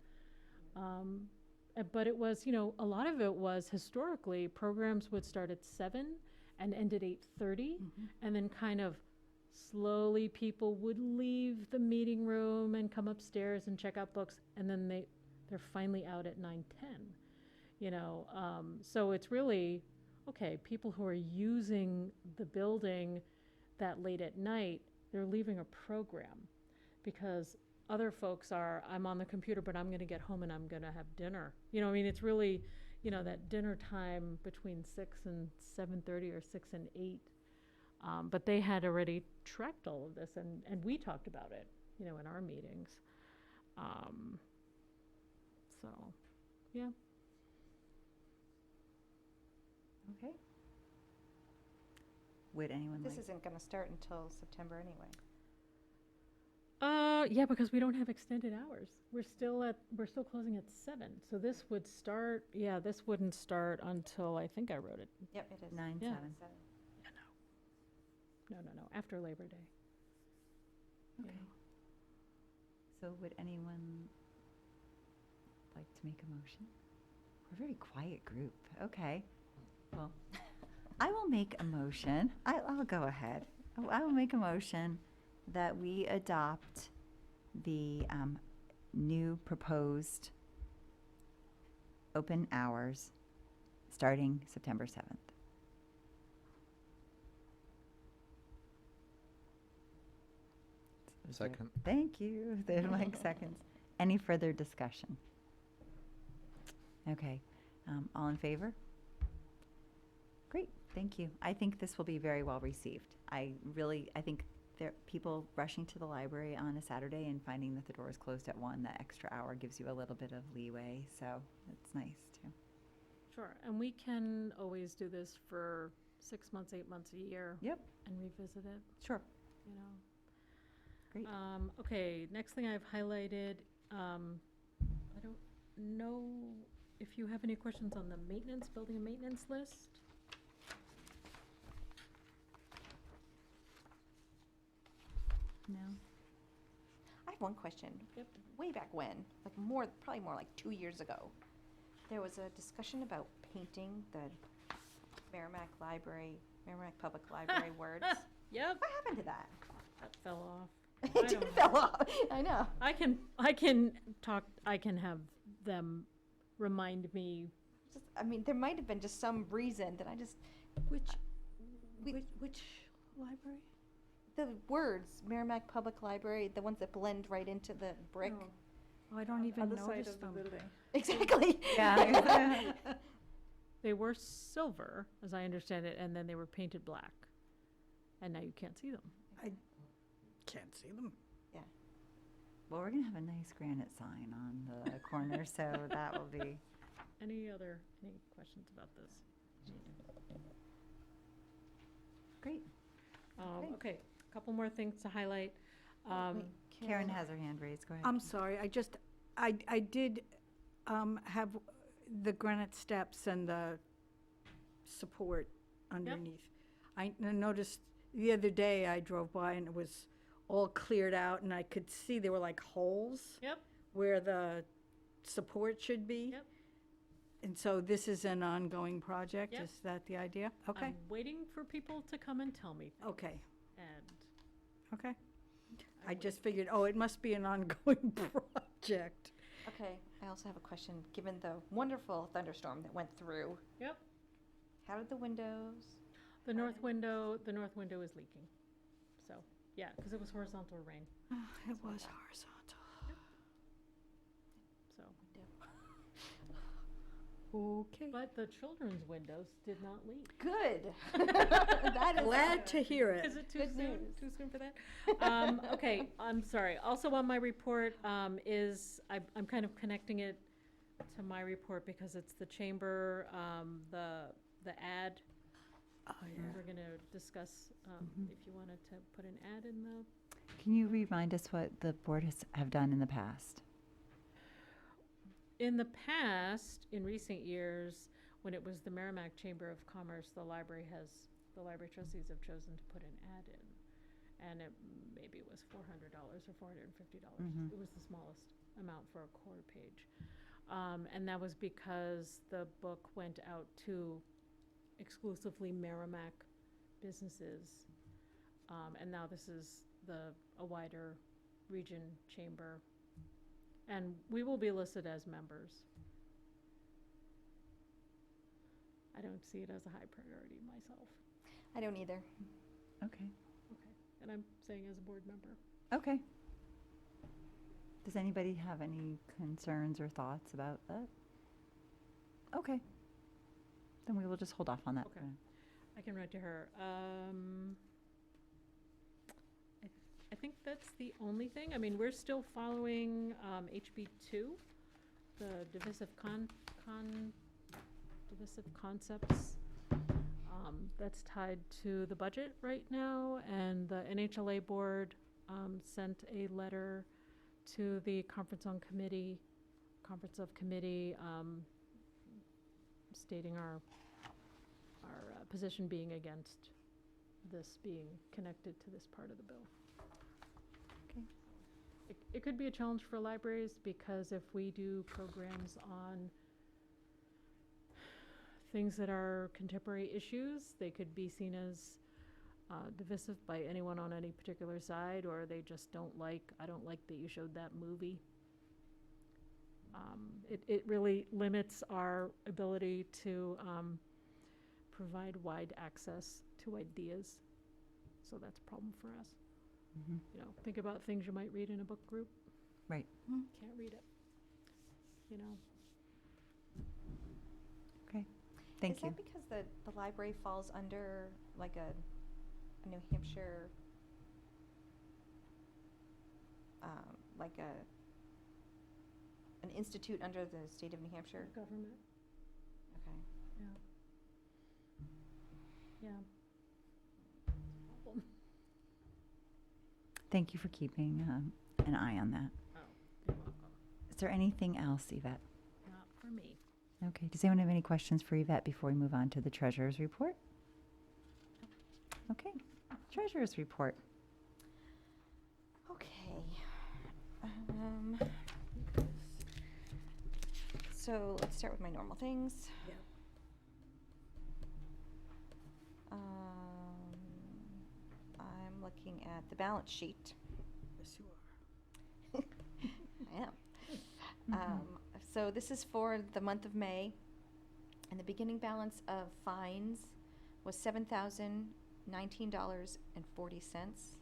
But it was, a lot of it was historically, programs would start at 7 and end at 8:30. Mhm. And then kind of slowly people would leave the meeting room and come upstairs and check out books. And then they're finally out at 9:10, So it's really, okay, people who are using the building that late at night, they're leaving a program, because other folks I'm on the computer, but I'm going to get home and I'm going to have dinner. It's really, that dinner time between 6 and 7:30 or 6 and 8. But they had already tracked all of this, and we talked about it, in our meetings. So, yeah. Okay. Would anyone This like? isn't gonna start until September anyway. Yeah, because we don't have extended hours. We're still closing at 7. So this would start, this wouldn't start until, I think I wrote it. Yep, it is. 9/7. Yeah. 7. No, after Labor Day. Okay. So would anyone like to make a motion? We're a very quiet group. Okay. Well, I will make a motion. I'll go ahead. I will make a motion that we adopt the new proposed open hours starting September 7th. Is there- Second. Thank you. There's Mike seconds. Any further discussion? Okay. All in favor? Great. Thank you. I think this will be very well received. I think people rushing to the library on a Saturday and finding that the door is closed at 1, that extra hour gives you a little bit of leeway. So it's nice too. Sure, and we can always do this for 6 months, 8 months, a year. Yep. And revisit it, Sure. you know. Great. Okay, next thing I've highlighted, I don't know if you have any questions on the maintenance, building and maintenance list? No. I have one question. Yep. Way back when, like probably more like 2 years ago, there was a discussion about painting the Merrimack Public Library words. Yep, What happened to that? that fell off. It did fell off. I know. I can have them remind me. There might have been just some reason that I just Which We- library? the words Merrimack Public Library, the ones that blend right into the brick. Oh, I don't even Other side notice of the them. building. Exactly. Yeah. They were silver, as I understand it, and then they were painted black. And now you can't see them. Can't see them. Well, we're gonna have a nice granite sign on the corner, so that will be. Any questions about this? Great. Okay, a couple more things to highlight. Wait, Karen has her hand raised. Go ahead. I'm sorry, I did have the granite steps and the support underneath. I noticed the other day I drove by and it was all cleared out and I could see there were like holes Yep. where the support should be. Yep. And so this is an ongoing project, Yep. is that the idea? Okay, I'm waiting for people to come and tell me things. okay, And okay. I wait. just figured, oh, it must be an ongoing project. Okay, I also have a question. Given the wonderful thunderstorm that went through, Yep. how did the windows? The north window is leaking. So, yeah, because it was horizontal rain, It was horizontal. so. Okay. But the children's windows did not leak. Good. That is Glad to hear it. Is it too Good soon? news. Too soon for that? Okay, I'm sorry. Also on my report is, I'm kind of connecting it to my report because it's the chamber, the ad. Oh, We're gonna discuss if you wanted to put an ad in the. Can you remind us what the board have done in the past? In the past, in recent years, when it was the Merrimack Chamber of Commerce, the library trustees have chosen to put an ad in. And maybe it was $400 or $450. Mhm. It was the smallest amount for a quarter page. And that was because the book went out to exclusively Merrimack businesses. And now this is a wider region chamber. And we will be listed as members. I don't see it as a high priority myself. I don't either. Okay. Okay. And I'm saying as a board member. Okay. Does anybody have any concerns or thoughts about that? Okay. Then we will just hold off on that. Okay. I can write to her. I think that's the only thing. I mean, we're still following HB 2, the divisive divisive concepts. That's tied to the budget right now, and the NHLA board sent a letter to the conference of committee stating our position being against this being connected to this part of the bill. Okay. it could be a challenge for libraries, because if we do programs on things that are contemporary issues, they could be seen as divisive by anyone on any particular side, or they just I don't like that you showed that movie. It really limits our ability to provide wide access to ideas. So that's a problem for us. Mhm. You know, think about things you might read in a book group. Right. Can't read it. You know, Okay. Thank Is you. that because the library falls under like a New Hampshire, like an institute under the state of New Hampshire? government, Okay. yeah. Yeah. Problem. Thank you for keeping an eye on that. Oh, you're welcome. Is there anything else, Yvette? Not for me. Okay. Does anyone have any questions for Yvette before we move on to the treasurer's report? Okay. Treasurer's report. Okay. So let's start with my normal things. Yeah. I'm looking at the balance sheet. Yes, you are. I am. So this is for the month of May, and the beginning balance of fines was $7,019.40,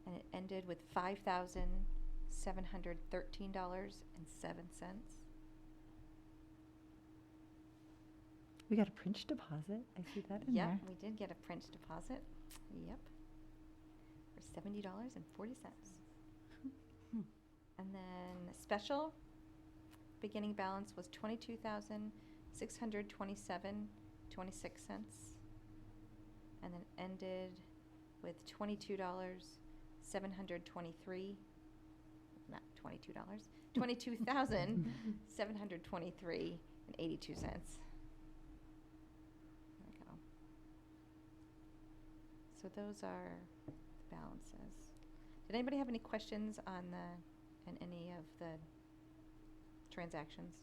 and it ended with $5,713.07. We got a Prince deposit. I see that in Yep, there. we did get a Prince deposit. Yep, for $70.40. And then special, beginning balance was $22,627.26, and then ended with $22,723. Not $22. $22,723.82. There we go. So those are the balances. Did anybody have any questions on any of the transactions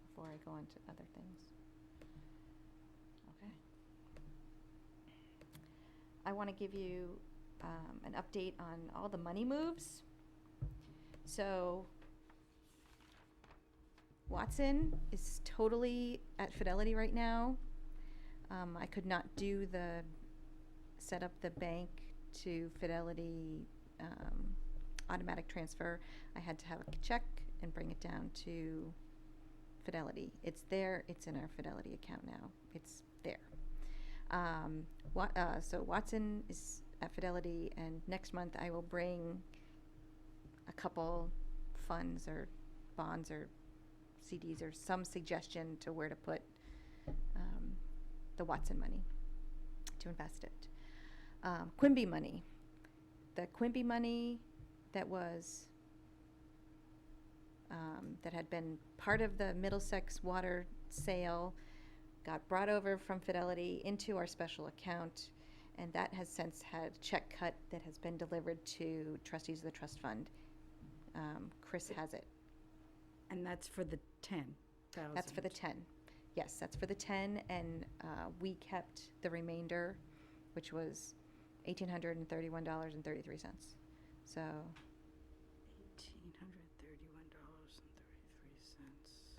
before I go on to other things? Okay. I want to give you an update on all the money moves. So Watson is totally at Fidelity right now. I could not set up the bank to Fidelity automatic transfer. I had to have a check and bring it down to Fidelity. It's there. It's in our Fidelity account now. It's there. So Watson is at Fidelity, and next month I will bring a couple funds or bonds or CDs or some suggestion to where to put the Watson money to invest it. Quimby money. The Quimby money that was that had been part of the Middlesex water sale got brought over from Fidelity into our special account, and that has since had a check cut that has been delivered to trustees of the trust fund. Chris has it. And that's for the 10,000. That's for the 10. Yes, that's for the 10, and we kept the remainder, which was $1,831.33. So $1,831.33.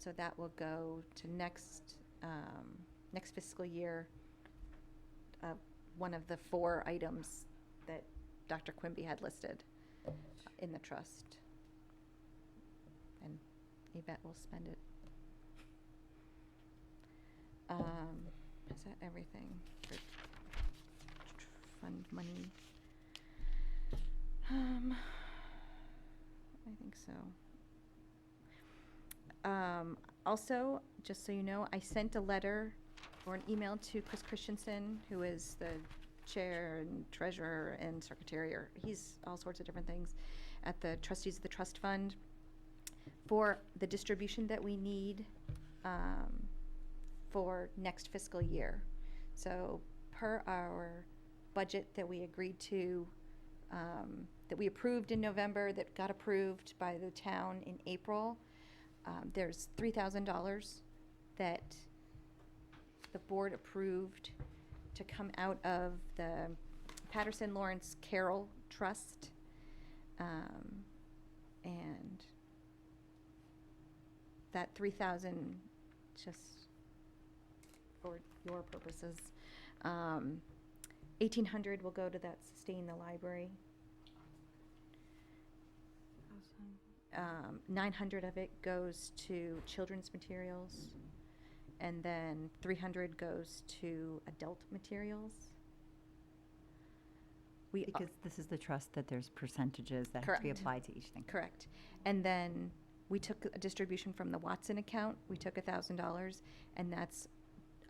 so that will go to next fiscal year. One of the 4 items that Dr. Quimby had listed in the trust, and Yvette will spend it. Is that everything for fund money? I think so. Also, just so you know, I sent a letter or an email to Chris Christensen, who is the chair and treasurer and secretary, or he's all sorts of different things, at the Trustees of the Trust Fund, for the distribution that we need for next fiscal year. So per our budget that we agreed to that we approved in November, that got approved by the town in April. There's $3,000 that the board approved to come out of the Patterson Lawrence Carroll Trust. And that 3,000, just for your purposes, 1,800 will go to that sustain the library. 900 of it goes to children's materials, and then 300 goes to adult materials. We Because this is the trust that there's percentages that have to be Correct. applied to each thing. Correct. And then we took a distribution from the Watson account. We took $1,000, and that's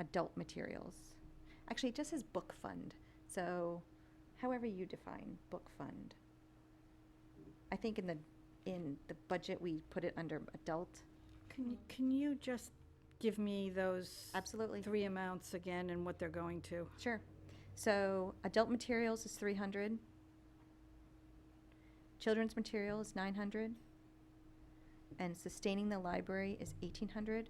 adult materials. Actually, it just says book fund. So however you define book fund. I think in the budget, we put it under adult. Can you just give me those Absolutely. 3 amounts again and what they're going to? Sure. So adult materials is 300. Children's material is 900. And sustaining the library is 1,800.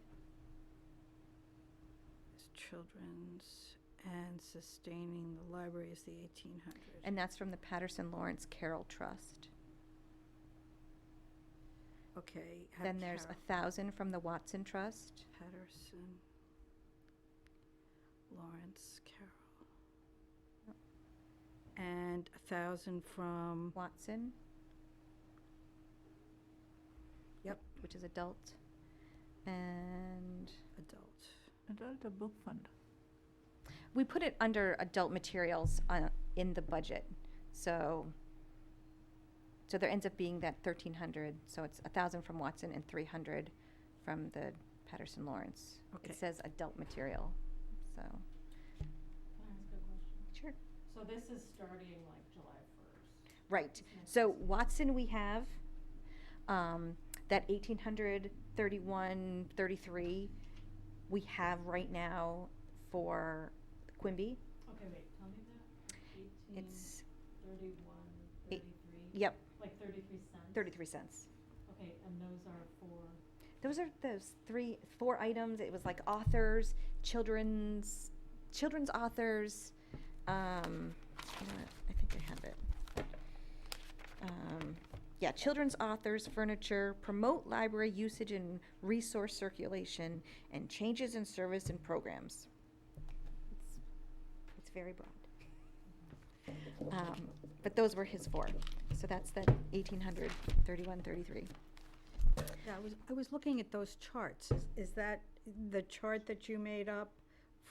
It's children's and sustaining the library is the 1,800. And that's from the Patterson Lawrence Carroll Trust. Okay. Then there's 1,000 from the Watson Trust. Patterson, Lawrence, Carroll. And 1,000 from, Watson. Yep. Which is adult. And adult. Adult or book fund? we put it under adult materials in the budget. So there ends up being that 1,300, so it's 1,000 from Watson and 300 from the Patterson Lawrence. Okay. It says adult material, so. Can I ask a question? Sure. So this is starting like July 1st? Right, so Watson, we have, that 1,831.33, we have right now for Quimby. Okay, wait, tell me that. It's, 31, 33? yep, Like 33 cents? 33 cents. Okay, and those are for, Those are those 4 items. It was like authors, children's authors. You know what? I think I have it. Yeah, children's authors, furniture, promote library usage and resource circulation, and changes in service and programs. It's very broad. But those were his 4. So that's that 1,831.33. Yeah, I was looking at those charts. Is that the chart that you made up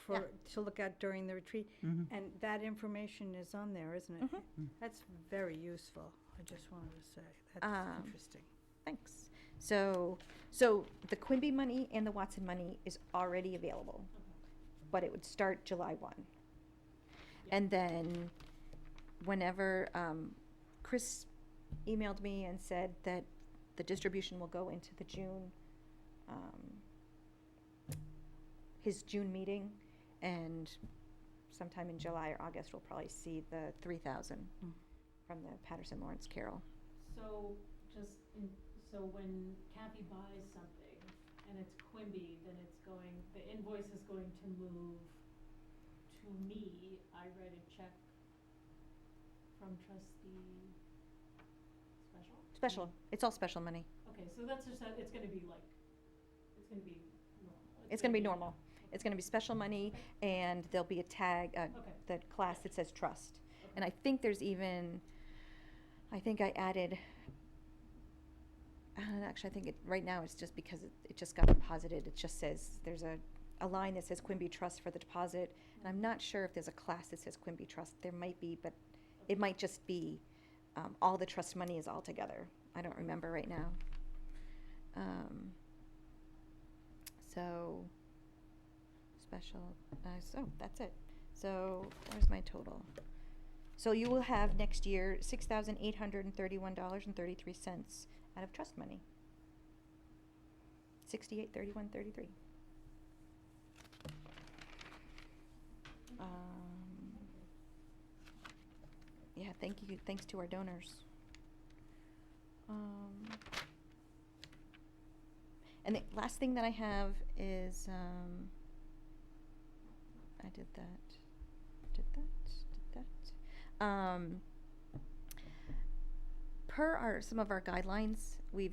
Yeah. to look at during the retreat? Mhm. And that information is on there, isn't it? Mhm. That's very useful, I just wanted to say. That's Um, interesting. Thanks. So the Quimby money and the Watson money is already available, but it would start July 1. And then whenever, Chris emailed me and said that the distribution will go into the June, his June meeting, and sometime in July or August, we'll probably see the 3,000 Mm. from the Patterson Lawrence Carroll. so so when Kathy buys something and it's Quimby, then the invoice is going to move to me. I write a check from trustee special? It's all special money. Okay, so that's just, it's gonna be like, it's gonna be normal. It's gonna be normal. It's gonna be special money, and there'll be a tag, Okay. the class that says trust. And I think there's even, I think I added, actually, I think right now it's just because it just got deposited. It just says, there's a line that says Quimby Trust for the deposit. And I'm not sure if there's a class that says Quimby Trust. There might be, but it might just be, all the trust money is all together. I don't remember right now. So, special, so that's it. So, where's my total? So you will have next year $6,831.33 out of trust money. 6831.33. Yeah, thank you. Thanks to our donors. And the last thing that I have is, I did that. Per some of our guidelines, we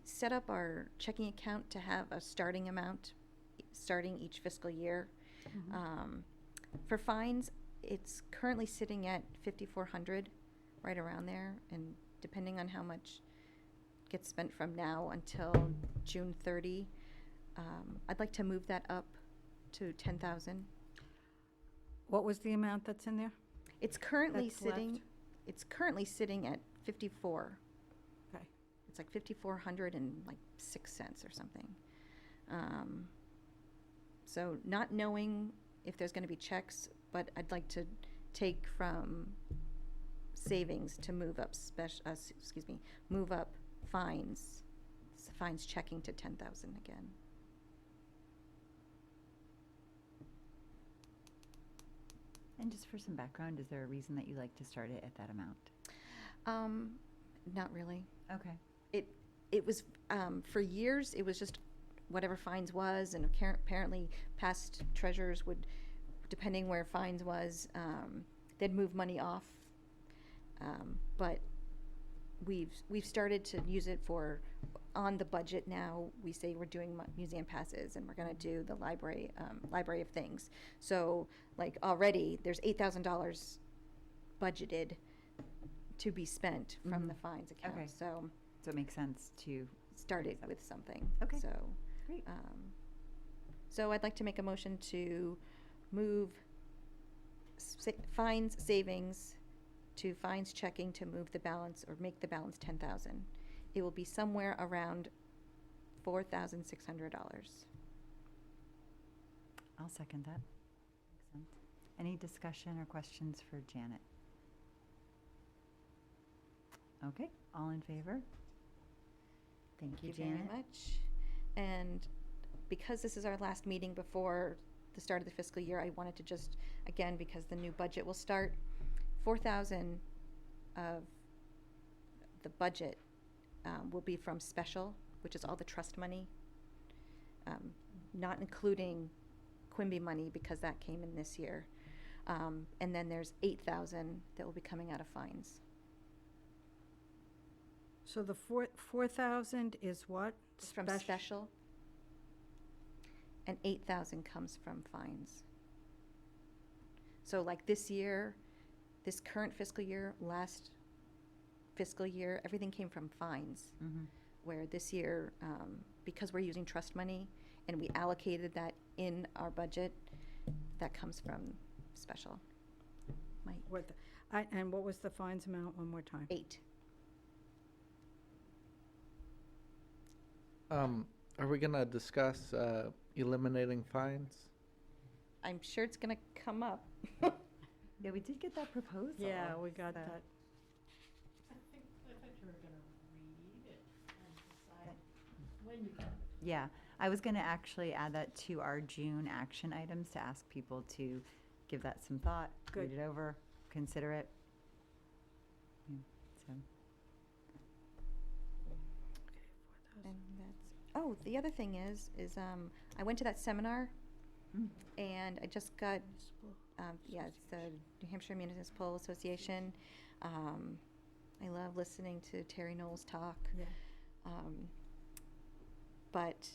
set up our checking account to have a starting amount, starting each fiscal year. For fines, it's currently sitting at 5,400, right around there, and depending on how much gets spent from now until June 30, I'd like to move that up to 10,000. What was the amount that's in there? It's currently That's left. sitting, it's currently sitting at 54. Okay. It's like 5,400 and like 6 cents or something. So not knowing if there's going to be checks, but I'd like to take from savings to move up move up fines checking to 10,000 again. And just for some background, is there a reason that you like to start it at that amount? Not really. Okay. It was, for years, it was just whatever fines was, and apparently past treasurers would, depending where fines was, they'd move money off. But we've started to use it for, on the budget now, we say we're doing museum passes, and we're gonna do the library of things. So, like, already, there's $8,000 budgeted to be spent from the fines account. Okay. So So it makes sense to start it raise up. with something. Okay. So, Great. so I'd like to make a motion to move fines savings to fines checking to move the balance, or make the balance 10,000. It will be somewhere around $4,600. I'll second that. Makes sense. Any discussion or questions for Janet? Okay, all in favor? Thank you, Janet. Very much. And because this is our last meeting before the start of the fiscal year, I wanted to just, again, because the new budget will start, 4,000 of the budget will be from special, which is all the trust money, not including Quimby money, because that came in this year. And then there's 8,000 that will be coming out of fines. So the 4,000 is what? It's from special, and 8,000 comes from fines. So like this year, this current fiscal year, last fiscal year, everything came from fines. Mm-hmm. Where this year, because we're using trust money and we allocated that in our budget, that comes from special. And what was the fines amount one more time? 8. Are we gonna discuss eliminating fines? I'm sure it's gonna come up. Yeah, we did get that proposal. Yeah, we got so- that. Yeah, I was going to actually add that to our June action items to ask people to give that some thought, Good. read it over, consider it. Yeah, so, And that's, the other thing is I went to that seminar, and I just got, it's the New Hampshire Municipal Association. I love listening to Terry Knowles talk. Yeah. But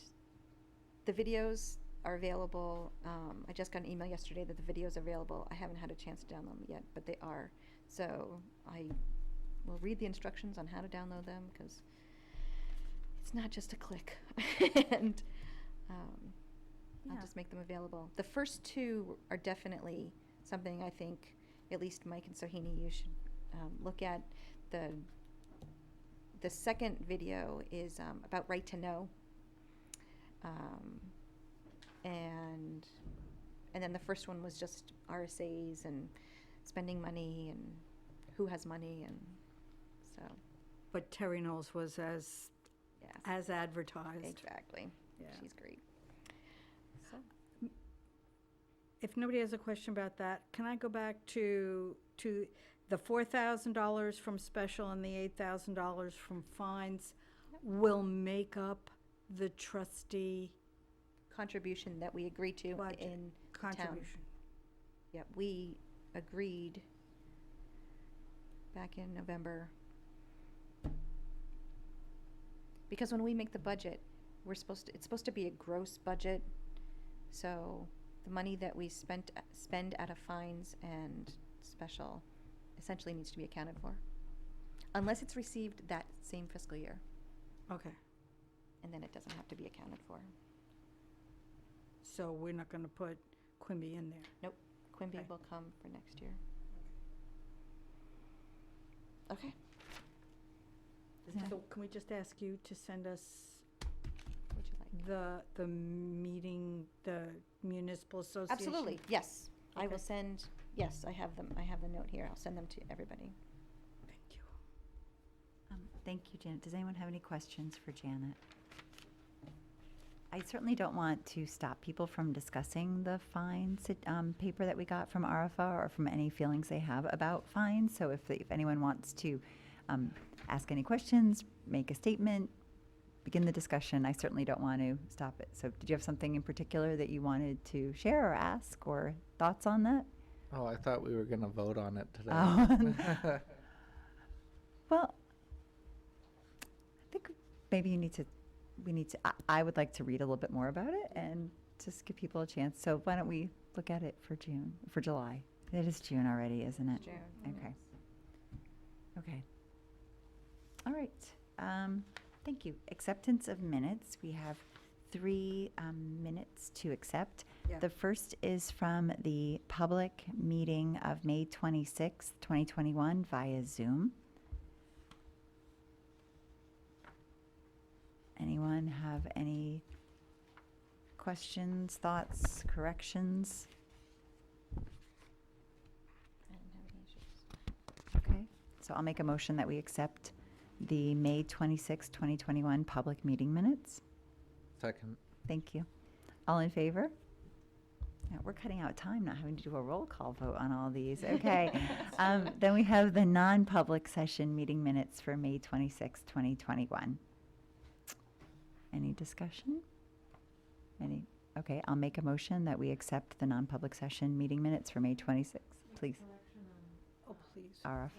the videos are available. I just got an email yesterday that the videos are available. I haven't had a chance to download them yet, but they are. So I will read the instructions on how to download them, because it's not just a click. And I'll Yeah. just make them available. The first 2 are definitely something I think, at least Mike and Sohini, you should look at. The second video is about right to know. And then the first one was just RSAs and spending money and who has money, and so, But Terry Knowles was as yes, advertised. exactly. Yeah. She's great. So, If nobody has a question about that, can I go back to the $4,000 from special and the $8,000 from fines will make up the trustee Contribution that we agreed to Budget. in town. contribution. Yep, we agreed back in November. Because when we make the budget, it's supposed to be a gross budget. So the money that we spend out of fines and special essentially needs to be accounted for. Unless it's received that same fiscal year, Okay, and then it doesn't have to be accounted for. so we're not gonna put Quimby in there. Quimby Okay. will come for next year. Okay. So can we just ask you to send us Would you like? the meeting, the municipal association? Absolutely, yes. I will Okay. send, yes, I have them, I have the note here. I'll send them to everybody. Thank you. Thank you, Janet. Does anyone have any questions for Janet? I certainly don't want to stop people from discussing the fines paper that we got from ARFA or from any feelings they have about fines. So if anyone wants to ask any questions, make a statement, begin the discussion, I certainly don't want to stop it. So did you have something in particular that you wanted to share or ask or thoughts on that? Oh, I thought we were gonna vote on it today. Oh. Well, I think maybe I would like to read a little bit more about it and just give people a chance. So why don't we look at it for July? It is June already, isn't it? June. Okay. Okay. All right. Thank you. Acceptance of minutes. We have 3 minutes to accept. Yeah. The first is from the public meeting of May 26th, 2021 via Zoom. Anyone have any questions, thoughts, corrections? I didn't have any issues. Okay, so I'll make a motion that we accept the May 26, 2021 public meeting minutes. Second. Thank you. All in favor? Yeah, we're cutting out time, not having to do a roll call vote on all these. Okay. Then we have the non-public session meeting minutes for May 26, 2021. Any discussion? Okay, I'll make a motion that we accept the non-public session meeting minutes for May 26th, please. Oh, please. RF.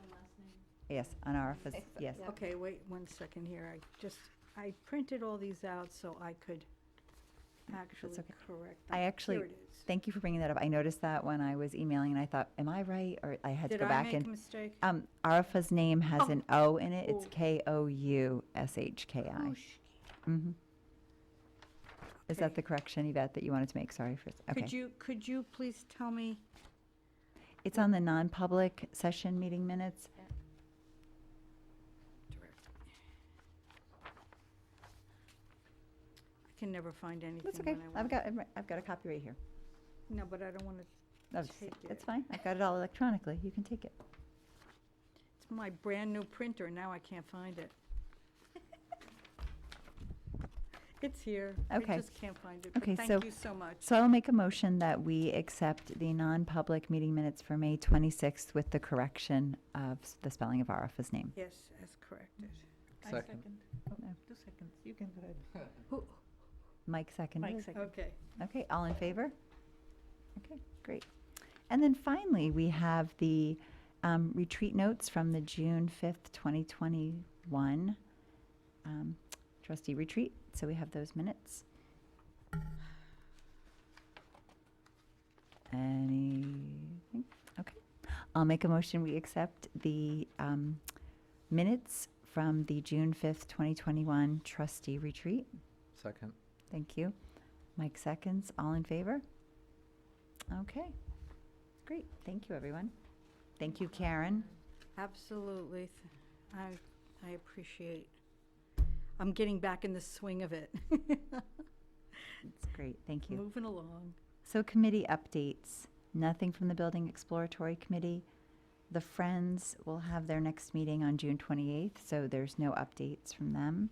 Yes, on RF, yes. Yeah. Okay, wait 1 second here. I printed all these out so I could actually okay. correct I them. actually- Here it is. Thank you for bringing that up. I noticed that when I was emailing and I thought, am I right? Or I had to Did go I back make a and, mistake? Arafa's name has Oh. an O in it. It's Oh. Koushki. Oh, Mm-hmm. Is Okay. that the correction, Yvette, that you wanted to make? Sorry for, okay. Could you please tell me? It's on the non-public session meeting minutes. I can never find anything That's okay. when I want. I've got a copy right here. No, but I don't want to, That's Take It's it. fine. I've got it all electronically. You can take it. it's my brand-new printer, now I can't find it. It's here. Okay. I just can't find it. But Okay, so- thank you so much. So I'll make a motion that we accept the non-public meeting minutes for May 26th with the correction of the spelling of Arafa's name. Yes, as corrected. I Second. Oh, No. 2 seconds. You can go ahead. Who- Mike seconded. Mike second. Okay. Okay, all in favor? Okay, great. And then finally, we have the retreat notes from the June 5th, 2021 trustee retreat. So we have those minutes. Anything? Okay. I'll make a motion, we accept the minutes from the June 5th, 2021 trustee retreat. Second. Thank you. Mike seconds. All in favor? Okay. Great. Thank you, everyone. Thank you, Karen. Absolutely. I appreciate. I'm getting back in the swing of it. It's great. Thank you. Moving along. So committee updates. Nothing from the Building Exploratory Committee. The Friends will have their next meeting on June 28th, so there's no updates from them.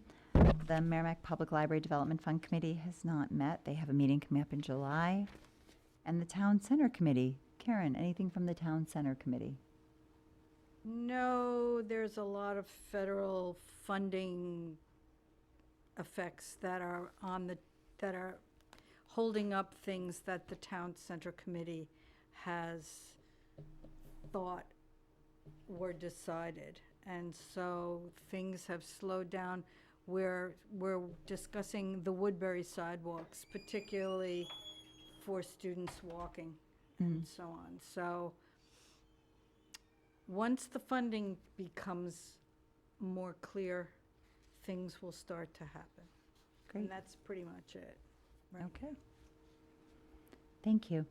The Merrimack Public Library Development Fund Committee has not met. They have a meeting coming up in July. And the Town Center Committee. Karen, anything from the Town Center Committee? No, there's a lot of federal funding effects that are that are holding up things that the town center committee has thought were decided. And so things have slowed down. We're discussing the Woodbury sidewalks, particularly for students walking and so on. So once the funding becomes more clear, things will start to happen. Great. And that's pretty much it. Right. Okay. Thank you.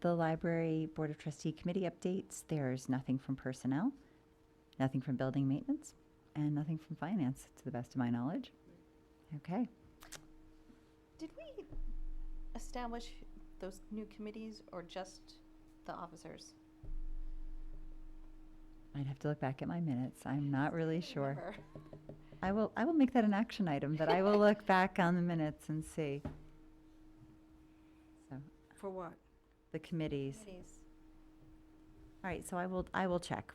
The Library Board of Trustee Committee updates, there's nothing from personnel, nothing from building maintenance, and nothing from finance, to the best of my knowledge. Okay. Did we establish those new committees or just the officers? I'd have to look back at my minutes. I'm not really sure. Remember. I will make that an action item, but I will look back on the minutes and see. So, For what? the committees. Committees. All right, so I will check.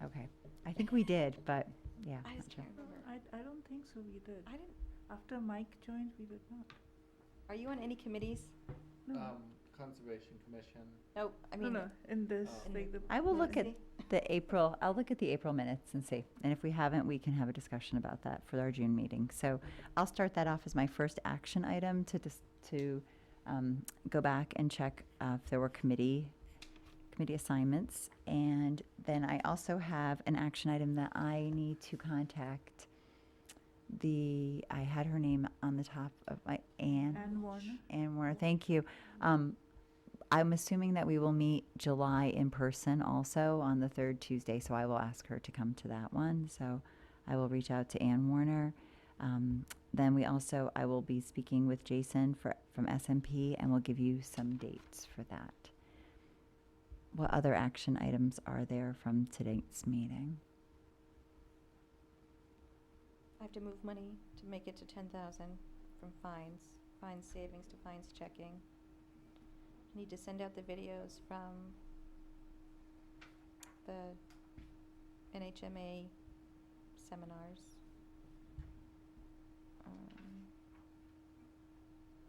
Okay. I think we did, but yeah. I not just sure. can't remember. I don't think so, we did. I didn't, After Mike joined, we did not. are you on any committees? No, Conservation Commission. No, I no, mean. no, in this, Oh. like the. I will look at City? I'll look at the April minutes and see. And if we haven't, we can have a discussion about that for our June meeting. So I'll start that off as my first action item to go back and check if there were committee assignments. And then I also have an action item that I need to contact I had her name on the top of my, Ann Warner. Ann Warner, thank you. I'm assuming that we will meet July in person also on the third Tuesday, so I will ask her to come to that one. So I will reach out to Ann Warner. Then I will be speaking with Jason from SMP, and we'll give you some dates for that. What other action items are there from today's meeting? I have to move money to make it to 10,000 from fines savings to fines checking. I need to send out the videos from the NHMA seminars.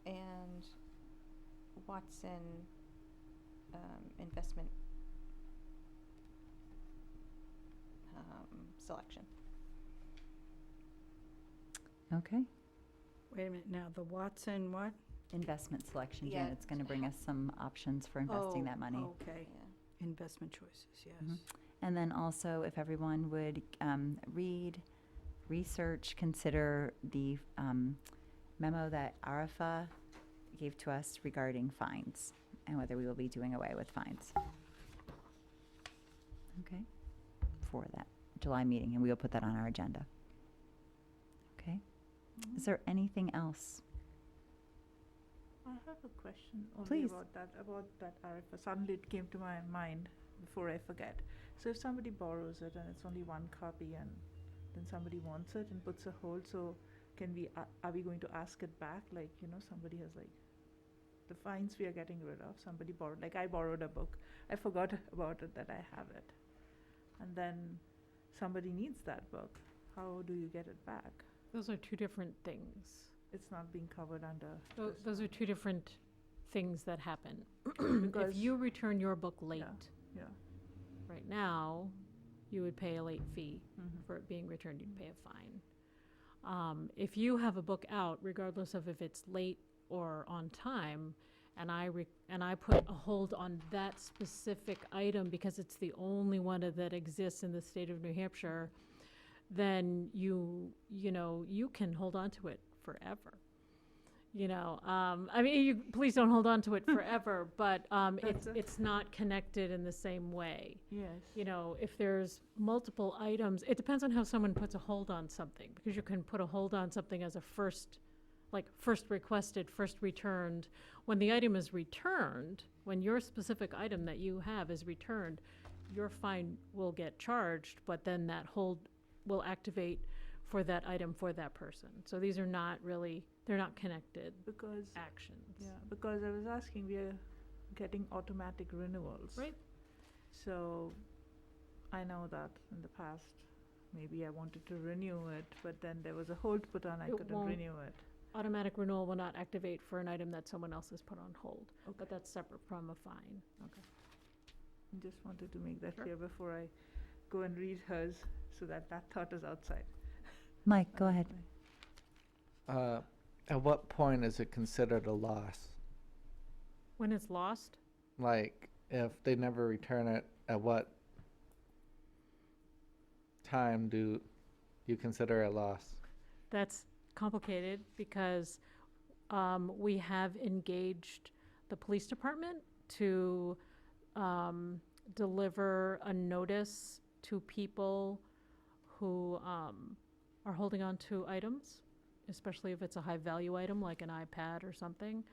And Watson investment selection. Okay. Wait a minute, now, the Watson what? Investment selection, Yeah. Janet's going to bring us some options for investing that money. Okay, Yeah. investment choices, yes. Mhm. And then also, if everyone would read, research, consider the memo that ARAFA gave to us regarding fines and whether we will be doing away with fines. Okay, for that July meeting, and we will put that on our agenda. Okay, is there anything else? I have a question only Please. about that RFA. Suddenly it came to my mind before I forget. So if somebody borrows it and it's only one copy and then somebody wants it and puts a hold, so are we going to ask it back? Like, somebody has the fines we are getting rid of, somebody borrowed, like I borrowed a book. I forgot about it that I have it. And then somebody needs that book. How do you get it back? Those are two different things. It's not being covered under this Those are two different things that happen. Because- If you return your book late, Yeah. right now, you would pay a late fee. Mhm. For it being returned, you'd pay a fine. If you have a book out, regardless of if it's late or on time, and I put a hold on that specific item because it's the only one that exists in the state of New Hampshire, then you can hold on to it forever. Please don't hold on to it forever, but it's not connected in the same way. Yes. If there's multiple items, it depends on how someone puts a hold on something, because you can put a hold on something as a first requested, first returned. When the item is returned, when your specific item that you have is returned, your fine will get charged, but then that hold will activate for that item for that person. So these are they're not connected Because actions. because I was asking, we are getting automatic renewals. Right. So I know that in the past, maybe I wanted to renew it, but then there was a hold put on, I It couldn't won't. renew it. Automatic renewal will not activate for an item that someone else has put on hold, Okay. but that's separate from a fine. Okay. Just wanted to make that Sure. clear before I go and read hers, so that that thought is outside. Mike, go ahead. At what point is it considered a loss? When it's lost, Like, if they never return it, at what time do you consider a loss? that's complicated because we have engaged the police department to deliver a notice to people who are holding on to items, especially if it's a high-value item like an iPad or something.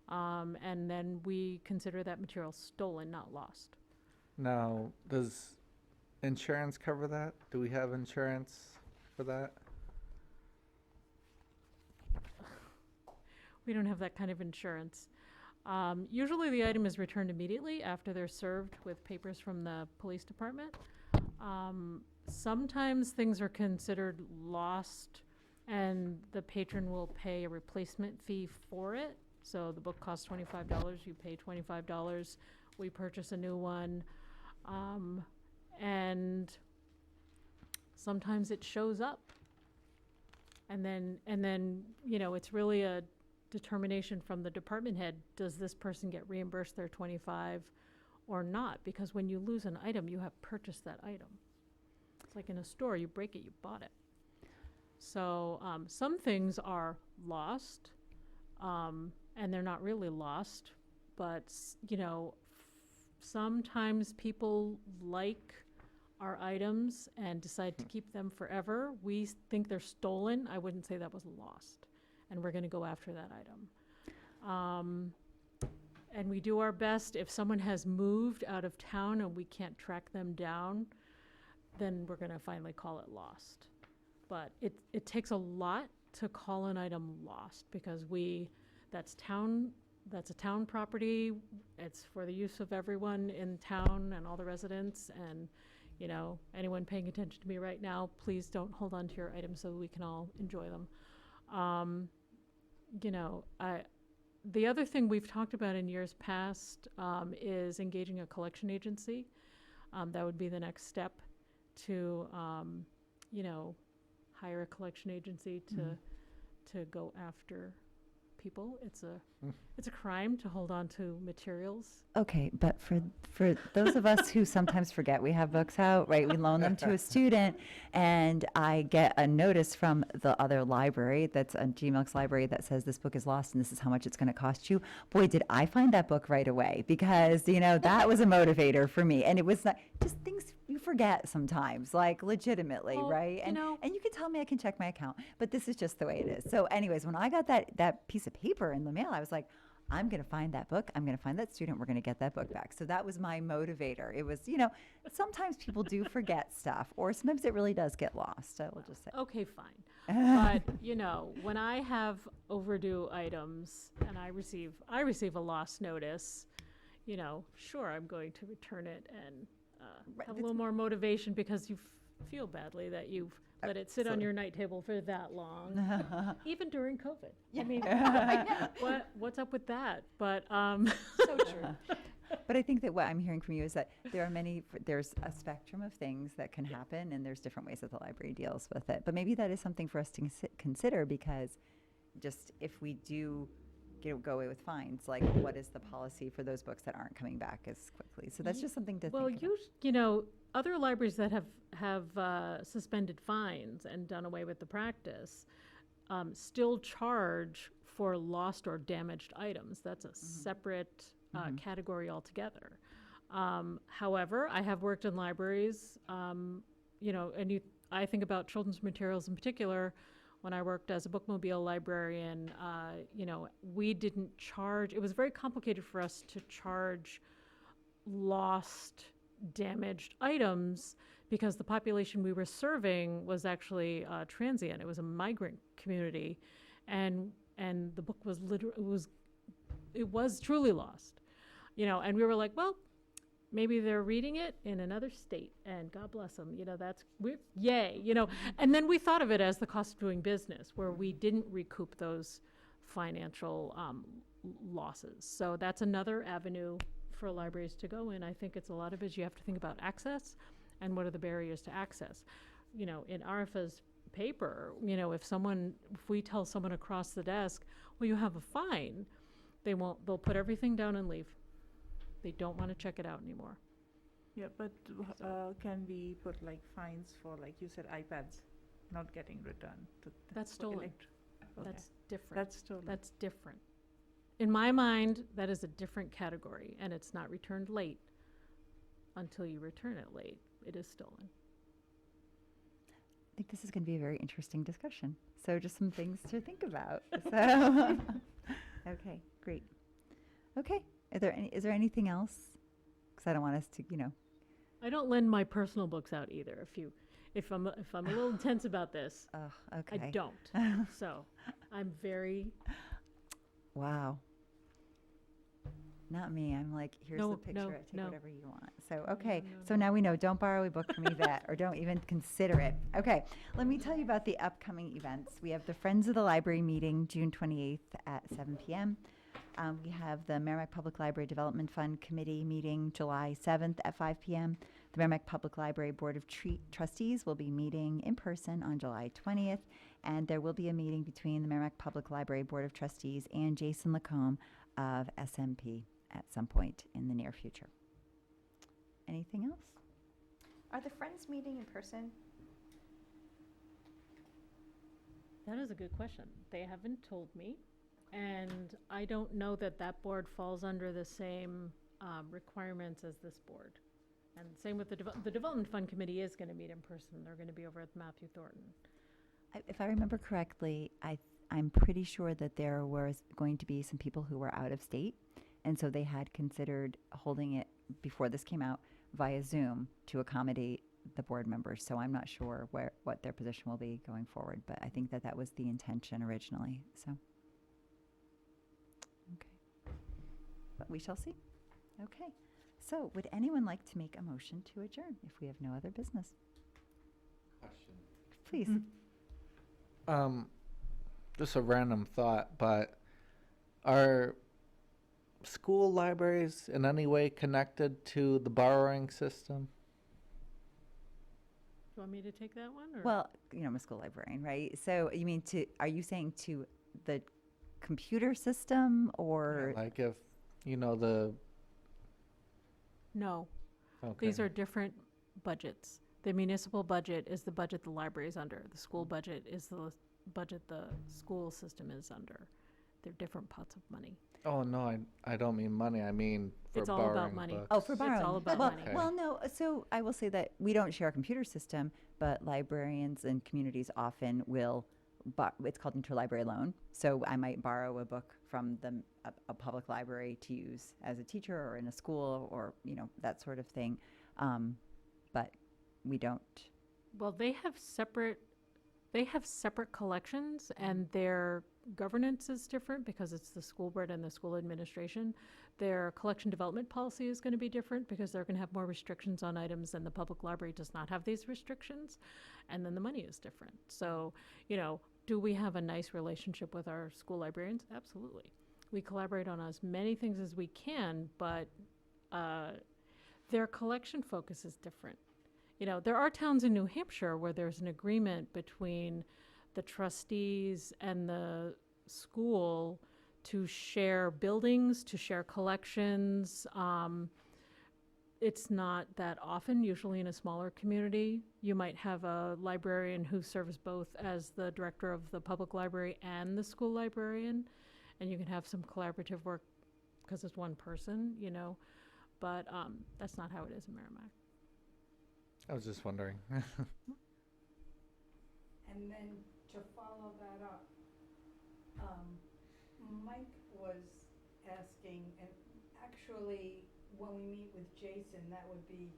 And then we consider that material stolen, not lost. Now, does insurance cover that? Do we have insurance for that? We don't have that kind of insurance. Usually the item is returned immediately after they're served with papers from the police department. Sometimes things are considered lost and the patron will pay a replacement fee for it. So the book costs $25, you pay $25, we purchase a new one. And sometimes it shows up. And then, you know, it's really a determination from the department head, does this person get reimbursed their 25 or not? Because when you lose an item, you have purchased that item. It's like in a store, you break it, you bought it. So some things are lost, and they're not really lost, but, you know, sometimes people like our items and decide to keep them forever. We think they're stolen. I wouldn't say that was lost. And we're going to go after that item. And we do our best. If someone has moved out of town and we can't track them down, then we're going to finally call it lost. But it takes a lot to call an item lost because that's a town property. It's for the use of everyone in town and all the residents. And, you know, anyone paying attention to me right now, please don't hold on to your items so we can all enjoy them. You know, the other thing we've talked about in years past is engaging a collection agency. That would be the next step to, you know, hire a collection agency to go after people. It's a crime to hold on to materials. Okay, but for those of us who sometimes forget we have books out, right? We loan them to a student, and I get a notice from the other library, that's a GMILC's library, that says this book is lost and this is how much it's going to cost you. Boy, did I find that book right away, because, you know, that was a motivator for me. And it was not, just things you forget sometimes, like legitimately, Well, right? you And know- and you can tell me, I can check my account, but this is just the way it is. So anyways, when I got that piece of paper in the mail, I was like, I'm going to find that book. I'm going to find that student. We're going to get that book back. So that was my motivator. It was, you know, sometimes people do forget stuff, or sometimes it really does get lost. I will just say. Okay, fine. But, you know, when I have overdue items and I receive a lost notice, you know, sure, I'm going to return it and Right, have a little more motivation because you feel badly that you've let it sit on your night table for that long, even during COVID. I mean, what's up with that? But So true. But I think that what I'm hearing from you is that there's a spectrum of things that can happen, and there's different ways that the library deals with it. But maybe that is something for us to consider, because just if we do go away with fines, like what is the policy for those books that aren't coming back as quickly? So that's just something to well, think about. you know, other libraries that have suspended fines and done away with the practice still charge for lost or damaged items. That's a separate category altogether. However, I have worked in libraries, you know, and I think about children's materials in particular. When I worked as a bookmobile librarian, you know, we didn't charge. It was very complicated for us to charge lost, damaged items because the population we were serving was actually transient. It was a migrant community, and the book was it was truly lost, you know. And we were like, well, maybe they're reading it in another state, and God bless them, yay, And then we thought of it as the cost of doing business, where we didn't recoup those financial losses. So that's another avenue for libraries to go in. I think it's a lot of it, you have to think about access and what are the barriers to access. In ARFA's paper, if we tell someone across the desk, well, you have a fine, they'll put everything down and leave. They don't want to check it out anymore. Yeah, but can we put like fines for, like you said, iPads not getting returned? That's for stolen. Okay. That's different. That's stolen. That's different. In my mind, that is a different category, and it's not returned late. Until you return it late, it is stolen. I think this is going to be a very interesting discussion. So just some things to think about. So, okay, great. Okay, is there anything else? Because I don't want us to, I don't lend my personal books out either. If I'm a little intense about this, okay. I don't. So I'm very. Wow. Not me. I'm like, here's No, the picture. no, Take no. whatever you want. So, okay. no, So now we know, don't borrow a book from Yvette or don't even consider it. Okay. Let me tell you about the upcoming events. We have the Friends of the Library meeting June 28th at 7 p.m. We have the Merrimack Public Library Development Fund Committee meeting July 7th at 5 p.m. The Merrimack Public Library Board of Trustees will be meeting in person on July 20th. And there will be a meeting between the Merrimack Public Library Board of Trustees and Jason Lacombe of SMP at some point in the near future. Anything else? Are the Friends meeting in person? That is a good question. They haven't told me, and I don't know that board falls under the same requirements as this board. And same with the Development Fund Committee is going to meet in person. They're going to be over at Matthew Thornton. If I remember correctly, I'm pretty sure that there was going to be some people who were out of state, and so they had considered holding it before this came out via Zoom to accommodate the board members. So I'm not sure what their position will be going forward, but I think that was the intention originally. So, okay, but we shall see. Okay, so would anyone like to make a motion to adjourn if we have no other business? Question. Please. Just a random thought, but are school libraries in any way connected to the borrowing system? Do you want me to take that one? Or? Well, I'm a school librarian, right? So you mean are you saying to the computer system or? Like if, the. No. Okay. These are different budgets. The municipal budget is the budget the library is under. The school budget is the budget the school system is under. They're different pots of money. Oh, no, I don't mean money. I mean for It's all borrowing about money. books. Oh, for borrowing. It's all about well, money. Okay. well, no. So I will say that we don't share a computer system, but librarians and communities often will. It's called interlibrary loan. So I might borrow a book from a public library to use as a teacher or in a school or that sort of thing. But we don't. Well, they have separate collections, and their governance is different because it's the school board and the school administration. Their collection development policy is going to be different because they're going to have more restrictions on items, and the public library does not have these restrictions. And then the money is different. So, do we have a nice relationship with our school librarians? Absolutely. We collaborate on as many things as we can, but their collection focus is different. There are towns in New Hampshire where there's an agreement between the trustees and the school to share buildings, to share collections. It's not that often. Usually in a smaller community, you might have a librarian who serves both as the director of the public library and the school librarian, and you can have some collaborative work because it's one person, but that's not how it is in Merrimack. I was just wondering. And then to follow that up, Mike was asking, and actually, when we meet with Jason, that would be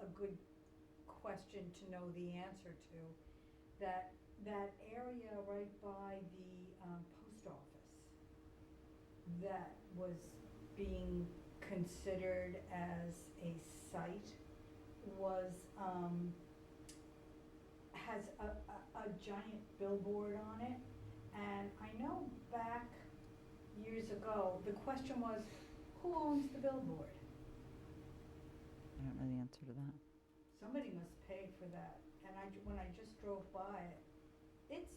a good question to know the answer to. That area right by the post office that was being considered as a site was, has a giant billboard on it. And I know back years ago, the question was, who owns the billboard? I don't know the answer to that. Somebody must pay for that. And when I just drove by it, it's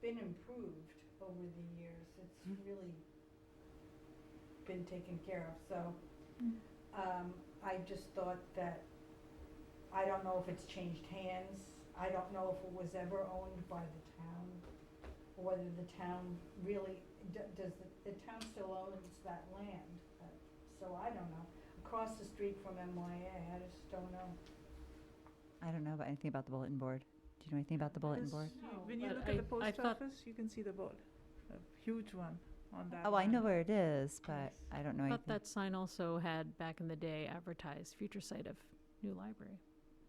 been improved over the years. It's really been taken care of. So I just thought that, I don't know if it's changed hands. I don't know if it was ever owned by the town, or whether the town really, does the town still owns that land? So I don't know. Across the street from MYA, I just don't know. I don't know about anything about the bulletin board. Do you know anything about the bulletin board? When you but look at the I post thought- office, you can see the board, a huge one on that. Oh, I know line. where it is, but I don't know I anything. thought that sign also had, back in the day, advertised future site of new library,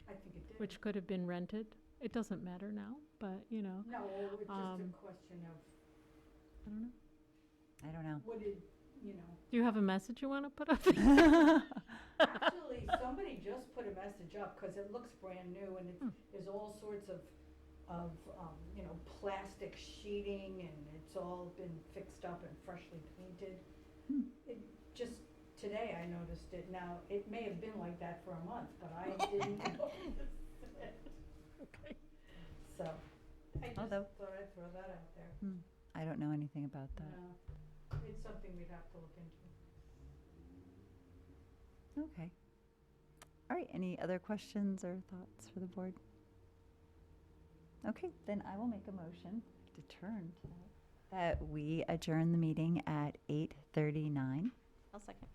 I think it did. which could have been rented. It doesn't matter now, but, you know, No, it's just a um, question of, I don't know. I don't know. what did, you know. Do you have a message you want to put up? Actually, somebody just put a message up, because it looks brand new, and there's all sorts of, you know, plastic sheeting, and it's all been fixed up and freshly painted. It just, today I noticed it. Now, it may have been like that for a month, but I didn't notice it. Okay. So, I just Although- thought I'd throw that out there. I don't know anything about that. No, it's something we'd have to look into. Okay. All right, any other questions or thoughts for the board? Okay, then I will make a motion to turn to that we adjourn the meeting at 8:39. I'll second.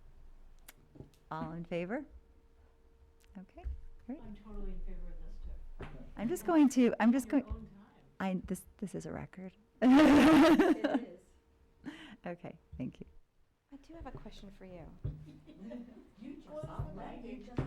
All in favor? Okay, great. I'm totally in favor of this too. I'm just going, this is a record. It is. Okay, thank you. I do have a question for you. You just